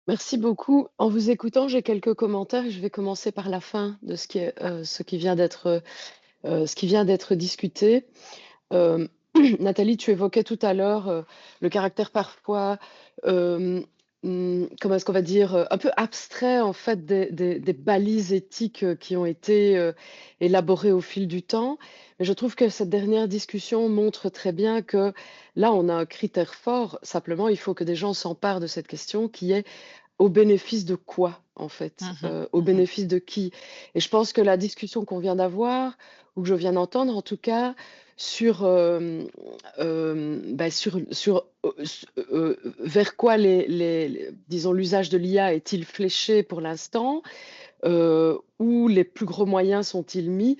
Merci beaucoup. En vous écoutant, j'ai quelques commentaires. Je vais commencer par la fin de ce qui vient d'être discuté. Nathalie, tu évoquais tout à l'heure le caractère parfois, comment est-ce qu'on va dire, un peu abstrait en fait des balises éthiques qui ont été élaborées au fil du temps. Mais je trouve que cette dernière discussion montre très bien que là, on a un critère fort. Simplement, il faut que des gens s'emparent de cette question qui est au bénéfice de quoi, en fait, au bénéfice de qui? Et je pense que la discussion qu'on vient d'avoir, ou que je viens d'entendre en tout cas, sur vers quoi disons, l'usage de l'IA est-il fléché pour l'instant, où les plus gros moyens sont-ils mis?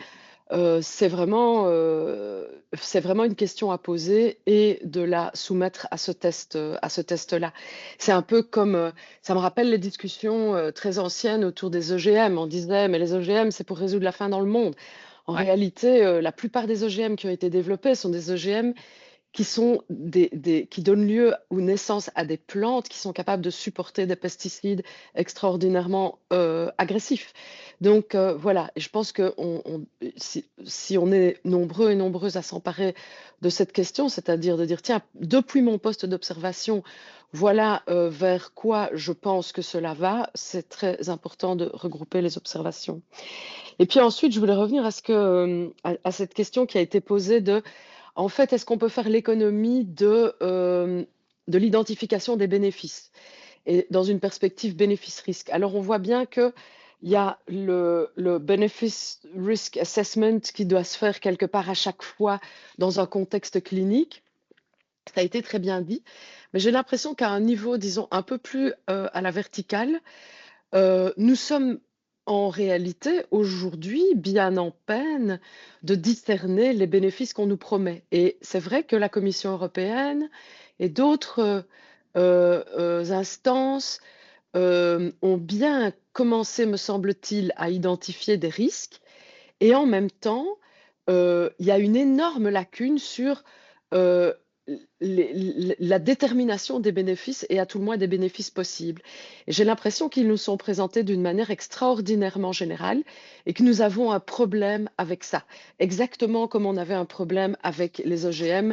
C'est vraiment une question à poser et de la soumettre à ce test-là. C'est un peu comme, ça me rappelle les discussions très anciennes autour des OGM. On disait, mais les OGM, c'est pour résoudre la faim dans le monde. En réalité, la plupart des OGM qui ont été développés sont des OGM qui donnent lieu ou naissance à des plantes qui sont capables de supporter des pesticides extraordinairement agressifs. Donc voilà, et je pense que si on est nombreux et nombreuses à s'emparer de cette question, c'est-à-dire de dire, tiens, depuis mon poste d'observation, voilà vers quoi je pense que cela va, c'est très important de regrouper les observations. Et puis ensuite, je voulais revenir à cette question qui a été posée en fait, est-ce qu'on peut faire l'économie de l'identification des bénéfices et dans une perspective bénéfice-risque? Alors, on voit bien qu'il y a le benefit risk assessment qui doit se faire quelque part à chaque fois dans un contexte clinique. Ça a été très bien dit, mais j'ai l'impression qu'à un niveau, disons, un peu plus à la verticale, nous sommes en réalité aujourd'hui bien en peine de discerner les bénéfices qu'on nous promet. Et c'est vrai que la Commission européenne et d'autres instances ont bien commencé, me semble-t-il, à identifier des risques. Et en même temps, il y a une énorme lacune sur la détermination des bénéfices et à tout le moins des bénéfices possibles. Et j'ai l'impression qu'ils nous sont présentés d'une manière extraordinairement générale et que nous avons un problème avec ça. Exactement comme on avait un problème avec les OGM,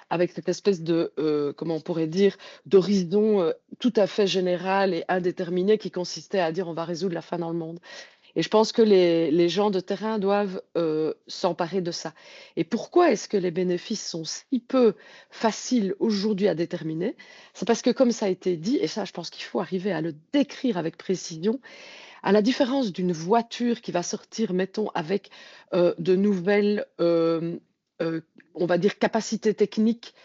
avec cette espèce de, comment on pourrait dire, d'horizon tout à fait général et indéterminé qui consistait à dire on va résoudre la faim dans le monde. Et je pense que les gens de terrain doivent s'emparer de ça. Et pourquoi est-ce que les bénéfices sont si peu faciles aujourd'hui à déterminer? C'est parce que, comme ça a été dit, et ça, je pense qu'il faut arriver à le décrire avec précision, à la différence d'une voiture qui va sortir, mettons, avec de nouvelles, on va dire, capacités techniques,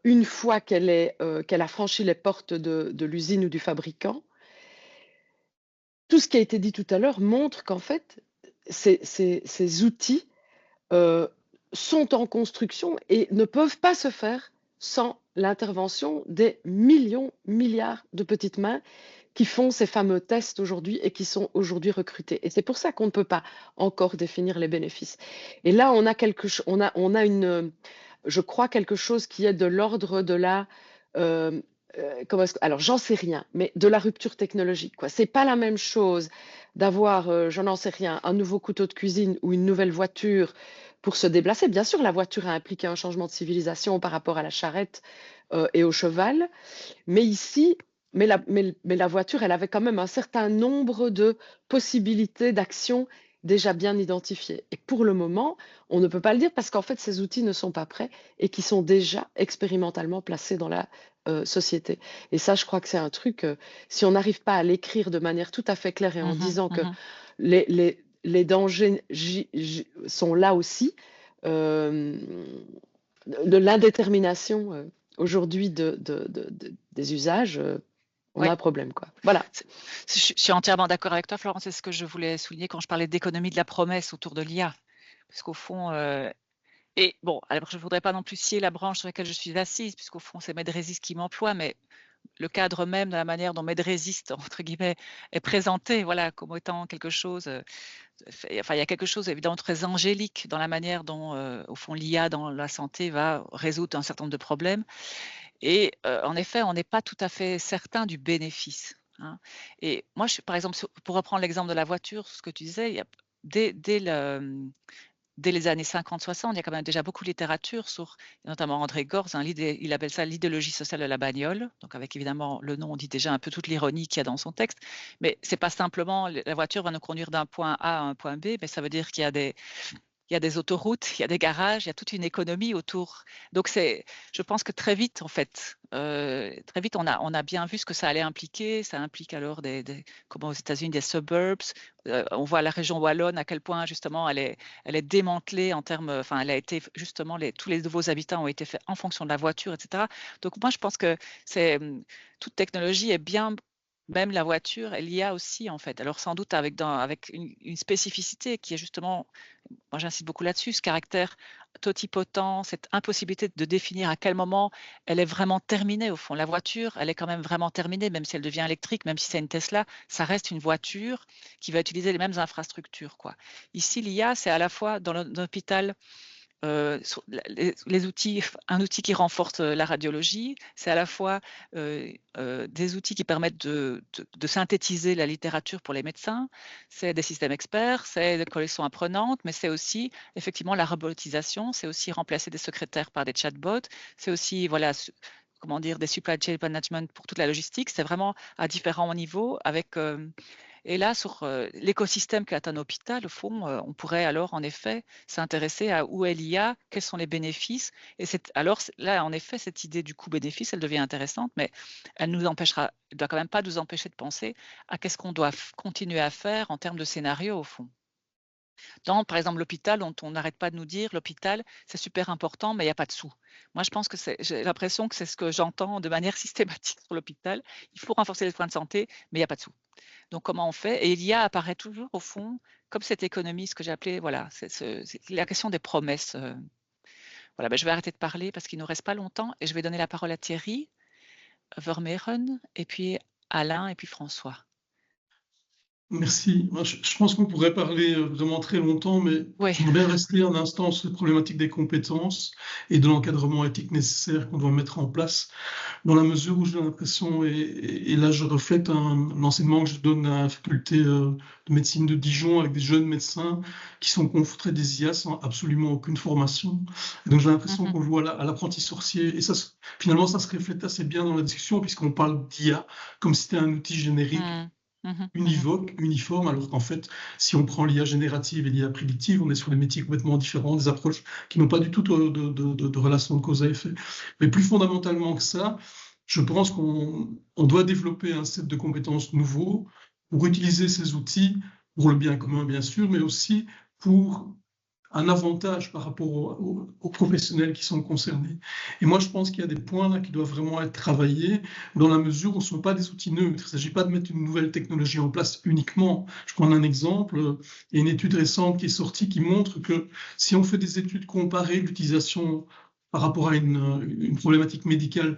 une fois qu'elle a franchi les portes de l'usine ou du fabricant, tout ce qui a été dit tout à l'heure montre qu'en fait, ces outils sont en construction et ne peuvent pas se faire sans l'intervention des millions, milliards de petites mains qui font ces fameux tests aujourd'hui et qui sont aujourd'hui recrutés. Et c'est pour ça qu'on ne peut pas encore définir les bénéfices. Et là, on a je crois, quelque chose qui est de l'ordre de la alors j'en sais rien, mais de la rupture technologique, quoi. C'est pas la même chose d'avoir, je n'en sais rien, un nouveau couteau de cuisine ou une nouvelle voiture pour se déplacer. Bien sûr, la voiture a impliqué un changement de civilisation par rapport à la charrette et au cheval, mais ici, mais la voiture, elle avait quand même un certain nombre de possibilités d'action déjà bien identifiées. Et pour le moment, on ne peut pas le dire parce qu'en fait, ces outils ne sont pas prêts et qui sont déjà expérimentalement placés dans la société. Et ça, je crois que c'est un truc, si on n'arrive pas à l'écrire de manière tout à fait claire et en disant que les dangers sont là aussi, de l'indétermination aujourd'hui des usages, on Oui, a un problème, quoi. Voilà. je suis entièrement d'accord avec toi, Florence. C'est ce que je voulais souligner quand je parlais d'économie de la promesse autour de l'IA. Parce qu'au fond, et bon, alors je ne voudrais pas non plus scier la branche sur laquelle je suis assise, puisqu'au fond, c'est MedRésist qui m'emploie, mais le cadre même de la manière dont MedRésist, entre guillemets, est présenté, voilà, comme étant quelque chose, enfin, il y a quelque chose évidemment très angélique dans la manière dont, au fond, l'IA dans la santé va résoudre un certain nombre de problèmes. Et en effet, on n'est pas tout à fait certain du bénéfice, hein. Et moi, par exemple, pour reprendre l'exemple de la voiture, ce que tu disais, il y a, dès les années 50-60, il y a quand même déjà beaucoup de littérature sur, notamment André Gorz, il appelle ça l'idéologie sociale de la bagnole. Donc avec évidemment le nom, on dit déjà un peu toute l'ironie qu'il y a dans son texte. Mais c'est pas simplement la voiture va nous conduire d'un point A à un point B, mais ça veut dire qu'il y a des autoroutes, il y a des garages, il y a toute une économie autour. Donc je pense que très vite, en fait, très vite, on a bien vu ce que ça allait impliquer. Ça implique alors comme aux États-Unis, des suburbs. On voit la région wallonne à quel point justement elle est démantelée en termes, enfin, elle a été justement tous les nouveaux habitants ont été faits en fonction de la voiture, etc. Donc moi, je pense que toute technologie est bien. Même la voiture, elle y a aussi en fait. Alors sans doute avec une spécificité qui est justement, moi j'insiste beaucoup là-dessus, ce caractère totipotent, cette impossibilité de définir à quel moment elle est vraiment terminée au fond. La voiture, elle est quand même vraiment terminée, même si elle devient électrique, même si c'est une Tesla, ça reste une voiture qui va utiliser les mêmes infrastructures, quoi. Ici, l'IA, c'est à la fois dans l'hôpital, les outils, un outil qui renforce la radiologie, c'est à la fois des outils qui permettent de synthétiser la littérature pour les médecins, c'est des systèmes experts, c'est des collections apprenantes, mais c'est aussi effectivement la robotisation, c'est aussi remplacer des secrétaires par des chatbots, c'est aussi voilà, comment dire, des supply chain management pour toute la logistique, c'est vraiment à différents niveaux avec et là, sur l'écosystème qu'est un hôpital, au fond, on pourrait alors en effet s'intéresser à où est l'IA, quels sont les bénéfices. Et alors là, en effet, cette idée du coût-bénéfice, elle devient intéressante, mais elle ne doit quand même pas nous empêcher de penser à qu'est-ce qu'on doit continuer à faire en termes de scénario, au fond. Dans, par exemple, l'hôpital, dont on n'arrête pas de nous dire, l'hôpital, c'est super important, mais il n'y a pas de sous. Moi, je pense que j'ai l'impression que c'est ce que j'entends de manière systématique sur l'hôpital. Il faut renforcer les soins de santé, mais il n'y a pas de sous. Donc, comment on fait? Et l'IA apparaît toujours, au fond, comme cette économie, ce que j'ai appelé, voilà, c'est la question des promesses. Voilà, ben, je vais arrêter de parler parce qu'il ne nous reste pas longtemps et je vais donner la parole à Thierry Vermeeren et puis Alain et puis François. Merci. Moi, je pense qu'on pourrait parler vraiment très longtemps, mais Oui. j'aimerais bien rester un instant sur la problématique des compétences et de l'encadrement éthique nécessaire qu'on doit mettre en place, dans la mesure où j'ai l'impression, et là je reflète l'enseignement que je donne à la faculté de médecine de Dijon avec des jeunes médecins qui sont confrontés à des IA sans absolument aucune formation. Et donc j'ai l'impression qu'on joue à l'apprenti sorcier, et ça, finalement ça se reflète assez bien dans la discussion puisqu'on parle d'IA comme si c'était un outil générique univoque, uniforme, alors qu'en fait, si on prend l'IA générative et l'IA prédictive, on est sur des métiers complètement différents, des approches qui n'ont pas du tout de relation de cause à effet. Mais plus fondamentalement que ça, je pense qu'on doit développer un set de compétences nouveaux pour utiliser ces outils pour le bien commun, bien sûr, mais aussi pour un avantage par rapport aux professionnels qui sont concernés. Et moi, je pense qu'il y a des points là qui doivent vraiment être travaillés dans la mesure où ce ne sont pas des outils neutres. Il ne s'agit pas de mettre une nouvelle technologie en place uniquement. Je prends un exemple. Il y a une étude récente qui est sortie qui montre que si on fait des études comparées d'utilisation par rapport à une problématique médicale,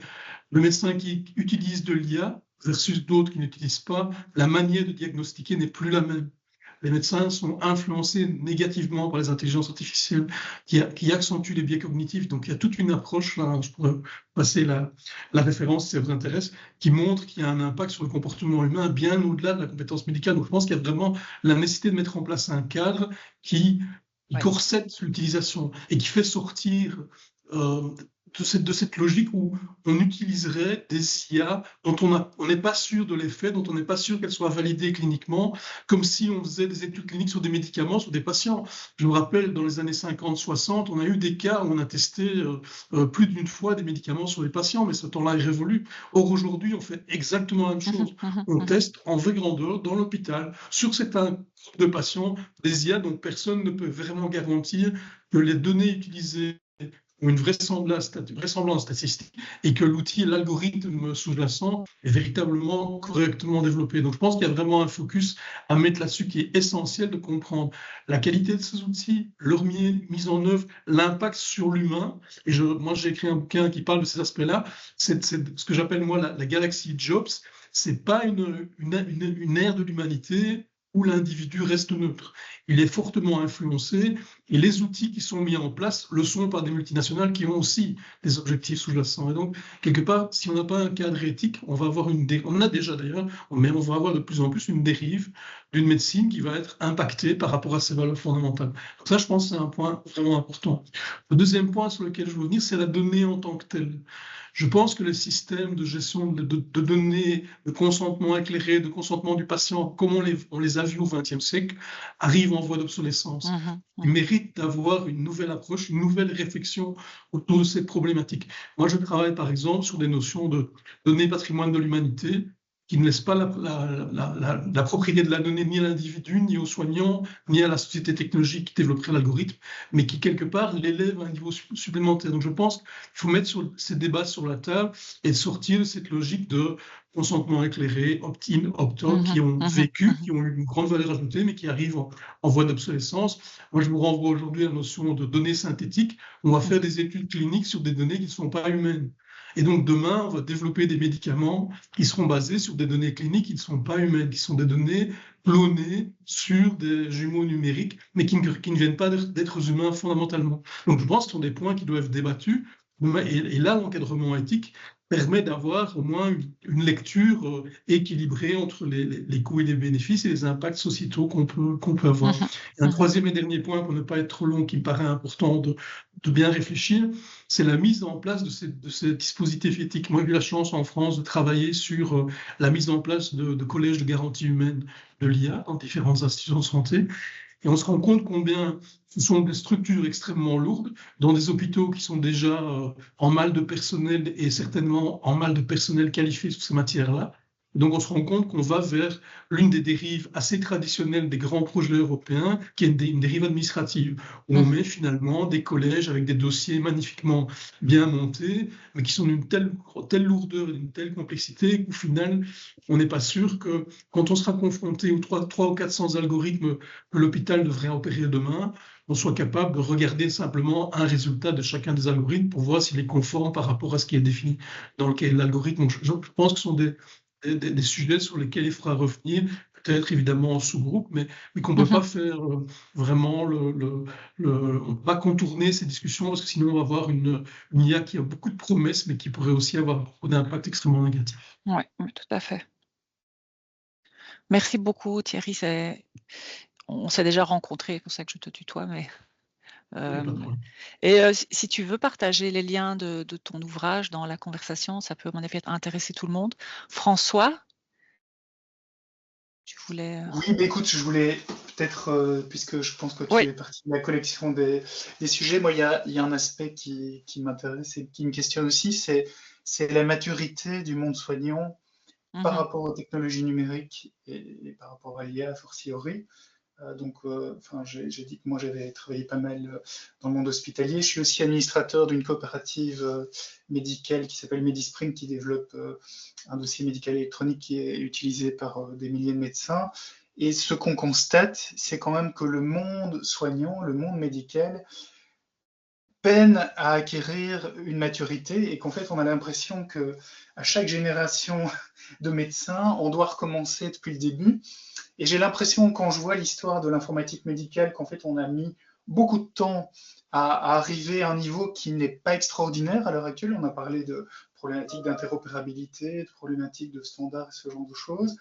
le médecin qui utilise de l'IA versus d'autres qui n'utilisent pas, la manière de diagnostiquer n'est plus la même. Les médecins sont influencés négativement par les intelligences artificielles qui accentuent les biais cognitifs. Donc, il y a toute une approche, là, je pourrais passer la référence si ça vous intéresse, qui montre qu'il y a un impact sur le comportement humain bien au-delà de la compétence médicale. Donc, je pense qu'il y a vraiment la nécessité de mettre en place un cadre qui corsette l'utilisation et qui fait sortir de cette logique où on utiliserait des IA dont on n'est pas sûr de l'effet, dont on n'est pas sûr qu'elles soient validées cliniquement, comme si on faisait des études cliniques sur des médicaments, sur des patients. Je me rappelle, dans les années 50-60, on a eu des cas où on a testé plus d'une fois des médicaments sur les patients, mais ce temps-là est révolu. Or, aujourd'hui, on fait exactement la même chose. On teste en vraie grandeur, dans l'hôpital, sur certains groupes de patients, des IA dont personne ne peut vraiment garantir que les données utilisées ont une vraisemblance statistique et que l'outil, l'algorithme sous-jacent est véritablement correctement développé. Donc je pense qu'il y a vraiment un focus à mettre là-dessus qui est essentiel de comprendre la qualité de ces outils, leur mise en œuvre, l'impact sur l'humain. Et moi j'ai écrit un bouquin qui parle de ces aspects-là. C'est ce que j'appelle moi la Galaxy Jobs. C'est pas une ère de l'humanité où l'individu reste neutre. Il est fortement influencé et les outils qui sont mis en place le sont par des multinationales qui ont aussi des objectifs sous-jacents. Et donc, quelque part, si on n'a pas un cadre éthique, on va avoir on a déjà d'ailleurs, mais on va avoir de plus en plus une dérive d'une médecine qui va être impactée par rapport à ses valeurs fondamentales. Donc ça, je pense que c'est un point vraiment important. Le deuxième point sur lequel je veux venir, c'est la donnée en tant que telle. Je pense que les systèmes de gestion de données, de consentement éclairé, de consentement du patient, comme on les a vus au XXe siècle, arrivent en voie d'obsolescence. Ils méritent d'avoir une nouvelle approche, une nouvelle réflexion autour de cette problématique. Moi, je travaille par exemple sur des notions de données patrimoine de l'humanité, qui ne laisse pas la propriété de la donnée ni à l'individu, ni aux soignants, ni à la société technologique qui développerait l'algorithme, mais qui, quelque part, l'élève à un niveau supplémentaire. Donc, je pense qu'il faut mettre ces débats sur la table et sortir de cette logique de consentement éclairé, opt-in, opt-out, qui ont vécu, qui ont eu une grande valeur ajoutée, mais qui arrivent en voie d'obsolescence. Moi, je vous renvoie aujourd'hui à la notion de données synthétiques. On va faire des études cliniques sur des données qui ne sont pas humaines. Et donc, demain, on va développer des médicaments qui seront basés sur des données cliniques qui ne sont pas humaines, qui sont des données clonées sur des jumeaux numériques, mais qui ne viennent pas d'êtres humains fondamentalement. Donc, je pense que ce sont des points qui doivent être débattus. Et là, l'encadrement éthique permet d'avoir au moins une lecture équilibrée entre les coûts et les bénéfices et les impacts sociétaux qu'on peut avoir. Et un troisième et dernier point, pour ne pas être trop long, qui me paraît important de bien réfléchir, c'est la mise en place de ces dispositifs éthiques. Moi, j'ai eu la chance en France de travailler sur la mise en place de collèges de garantie humaine de l'IA dans différentes institutions de santé. Et on se rend compte combien ce sont des structures extrêmement lourdes, dans des hôpitaux qui sont déjà en mal de personnel et certainement en mal de personnel qualifié sur ces matières-là. Donc, on se rend compte qu'on va vers l'une des dérives assez traditionnelles des grands projets européens, qui est une dérive administrative, où on met finalement des collèges avec des dossiers magnifiquement bien montés, mais qui sont d'une telle lourdeur et d'une telle complexité qu'au final, on n'est pas sûr que quand on sera confronté aux 300 ou 400 algorithmes que l'hôpital devrait opérer demain, on soit capable de regarder simplement un résultat de chacun des algorithmes pour voir s'il est conforme par rapport à ce qui est défini dans le cahier de l'algorithme. Donc, je pense que ce sont des sujets sur lesquels il faudra revenir, peut-être évidemment en sous-groupe, mais qu'on ne peut pas faire vraiment on ne peut pas contourner ces discussions parce que sinon on va avoir une IA qui a beaucoup de promesses, mais qui pourrait aussi avoir beaucoup d'impact extrêmement négatif. Oui, tout à fait. Merci beaucoup Thierry. On s'est déjà rencontrés, c'est pour ça que je te tutoie, mais si tu veux partager les liens de ton ouvrage dans la conversation, ça peut à mon avis intéresser tout le monde. François, tu voulais... Oui, écoute, je voulais peut-être, puisque je pense que tu es partie de la collection des sujets, moi il y a un aspect qui m'intéresse et qui me questionne aussi, c'est la maturité du monde soignant par rapport aux technologies numériques et par rapport à l'IA a fortiori. J'ai dit que moi j'avais travaillé pas mal dans le monde hospitalier. Je suis aussi administrateur d'une coopérative médicale qui s'appelle Medispring, qui développe un dossier médical électronique qui est utilisé par des milliers de médecins. Et ce qu'on constate, c'est quand même que le monde soignant, le monde médical, peine à acquérir une maturité et qu'en fait on a l'impression que à chaque génération de médecins, on doit recommencer depuis le début. Et j'ai l'impression, quand je vois l'histoire de l'informatique médicale, qu'en fait, on a mis beaucoup de temps à arriver à un niveau qui n'est pas extraordinaire à l'heure actuelle. On a parlé de problématiques d'interopérabilité, de problématiques de standards, ce genre de choses.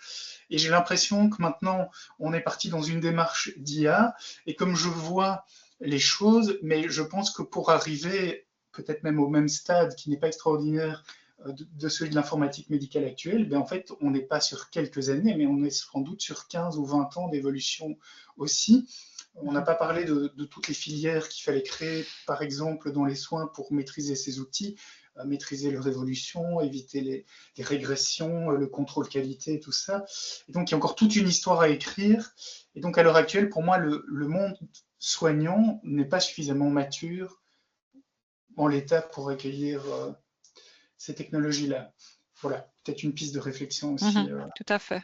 Et j'ai l'impression que maintenant, on est parti dans une démarche d'IA. Et comme je vois les choses, mais je pense que pour arriver peut-être même au même stade qui n'est pas extraordinaire de celui de l'informatique médicale actuelle, ben en fait, on n'est pas sur quelques années, mais on est sans doute sur 15 ou 20 ans d'évolution aussi. On n'a pas parlé de toutes les filières qu'il fallait créer, par exemple, dans les soins pour maîtriser ces outils, maîtriser leur évolution, éviter les régressions, le contrôle qualité, tout ça. Et donc, il y a encore toute une histoire à écrire. Et donc, à l'heure actuelle, pour moi, le monde soignant n'est pas suffisamment mature en l'état pour accueillir ces technologies-là. Voilà, peut-être une piste de réflexion aussi. Tout à fait.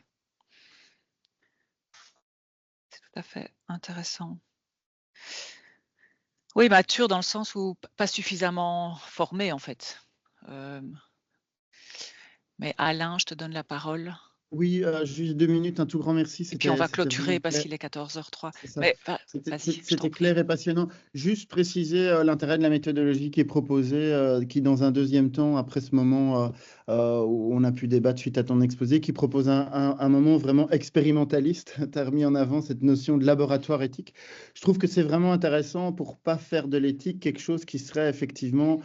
C'est tout à fait intéressant. Oui, mature dans le sens où pas suffisamment formé en fait. Mais Alain, je te donne la parole. Oui, juste 2 minutes, un tout grand merci. Et puis on va clôturer parce qu'il est 14h03. C'était clair et passionnant. Juste préciser l'intérêt de la méthodologie qui est proposée, qui dans un deuxième temps, après ce moment où on a pu débattre suite à ton exposé, qui propose un moment vraiment expérimentaliste. Tu as remis en avant cette notion de laboratoire éthique. Je trouve que c'est vraiment intéressant pour ne pas faire de l'éthique quelque chose qui serait effectivement...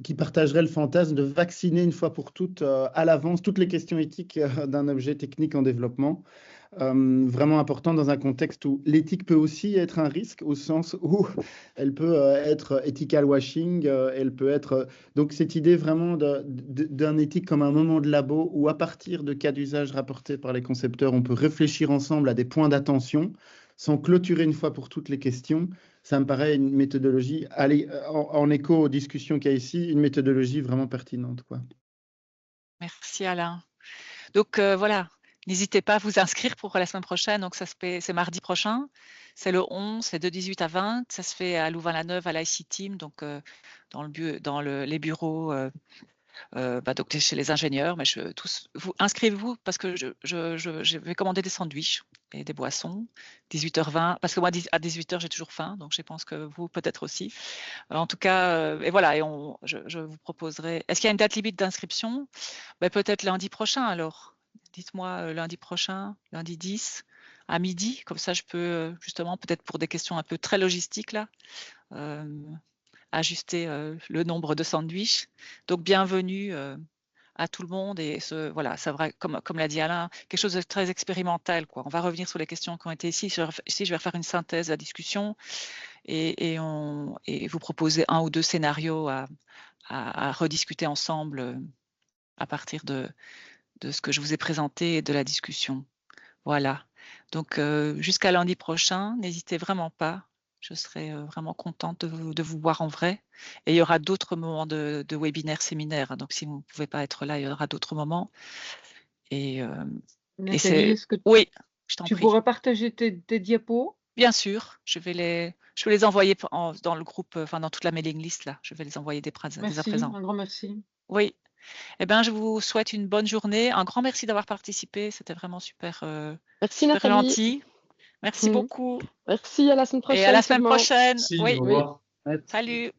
Qui partagerait le fantasme de vacciner une fois pour toutes à l'avance toutes les questions éthiques d'un objet technique en développement. Vraiment important dans un contexte où l'éthique peut aussi être un risque, au sens où elle peut être ethical washing, elle peut être... Donc cette idée vraiment d'un éthique comme un moment de labo où à partir de cas d'usage rapportés par les concepteurs, on peut réfléchir ensemble à des points d'attention sans clôturer une fois pour toutes les questions. Ça me paraît une méthodologie, en écho aux discussions qu'il y a ici, une méthodologie vraiment pertinente, quoi. Merci Alain. Donc voilà, n'hésitez pas à vous inscrire pour la semaine prochaine. Donc c'est mardi prochain, c'est le 11, c'est de 18 à 20. Ça se fait à Louvain-la-Neuve, à l'IC Team, donc dans les bureaux donc chez les ingénieurs. Mais vous inscrivez-vous parce que je vais commander des sandwichs et des boissons, 18h20, parce que moi à 18h j'ai toujours faim, donc je pense que vous peut-être aussi. En tout cas, et voilà, et je vous proposerai. Est-ce qu'il y a une date limite d'inscription? Peut-être lundi prochain alors. Dites-moi lundi prochain, lundi 10 à midi, comme ça je peux justement peut-être pour des questions un peu très logistiques là. Ajuster le nombre de sandwichs. Donc bienvenue à tout le monde et voilà, ça va, comme l'a dit Alain, quelque chose de très expérimental, quoi. On va revenir sur les questions qui ont été ici. Ici, je vais refaire une synthèse de la discussion et vous proposer 1 ou 2 scénarios à rediscuter ensemble à partir de ce que je vous ai présenté et de la discussion. Voilà. Donc, jusqu'à lundi prochain, n'hésitez vraiment pas. Je serai vraiment contente de vous voir en vrai. Et il y aura d'autres moments de webinaire, séminaire. Donc, si vous ne pouvez pas être là, il y aura d'autres moments. Et Nathalie, c'est... est-ce que Oui, je t'en tu prie. pourrais partager tes diapos? Bien sûr, je vais les envoyer dans le groupe, enfin dans toute la mailing list là. Je vais les envoyer dès à Merci, présent. un grand merci. Oui. Eh bien, je vous souhaite une bonne journée. Un grand merci d'avoir participé. C'était vraiment super, Merci super Nathalie. gentil. Merci beaucoup. Merci, à la semaine prochaine. Et à la semaine sûrement. prochaine. Si, Oui. au revoir. Salut.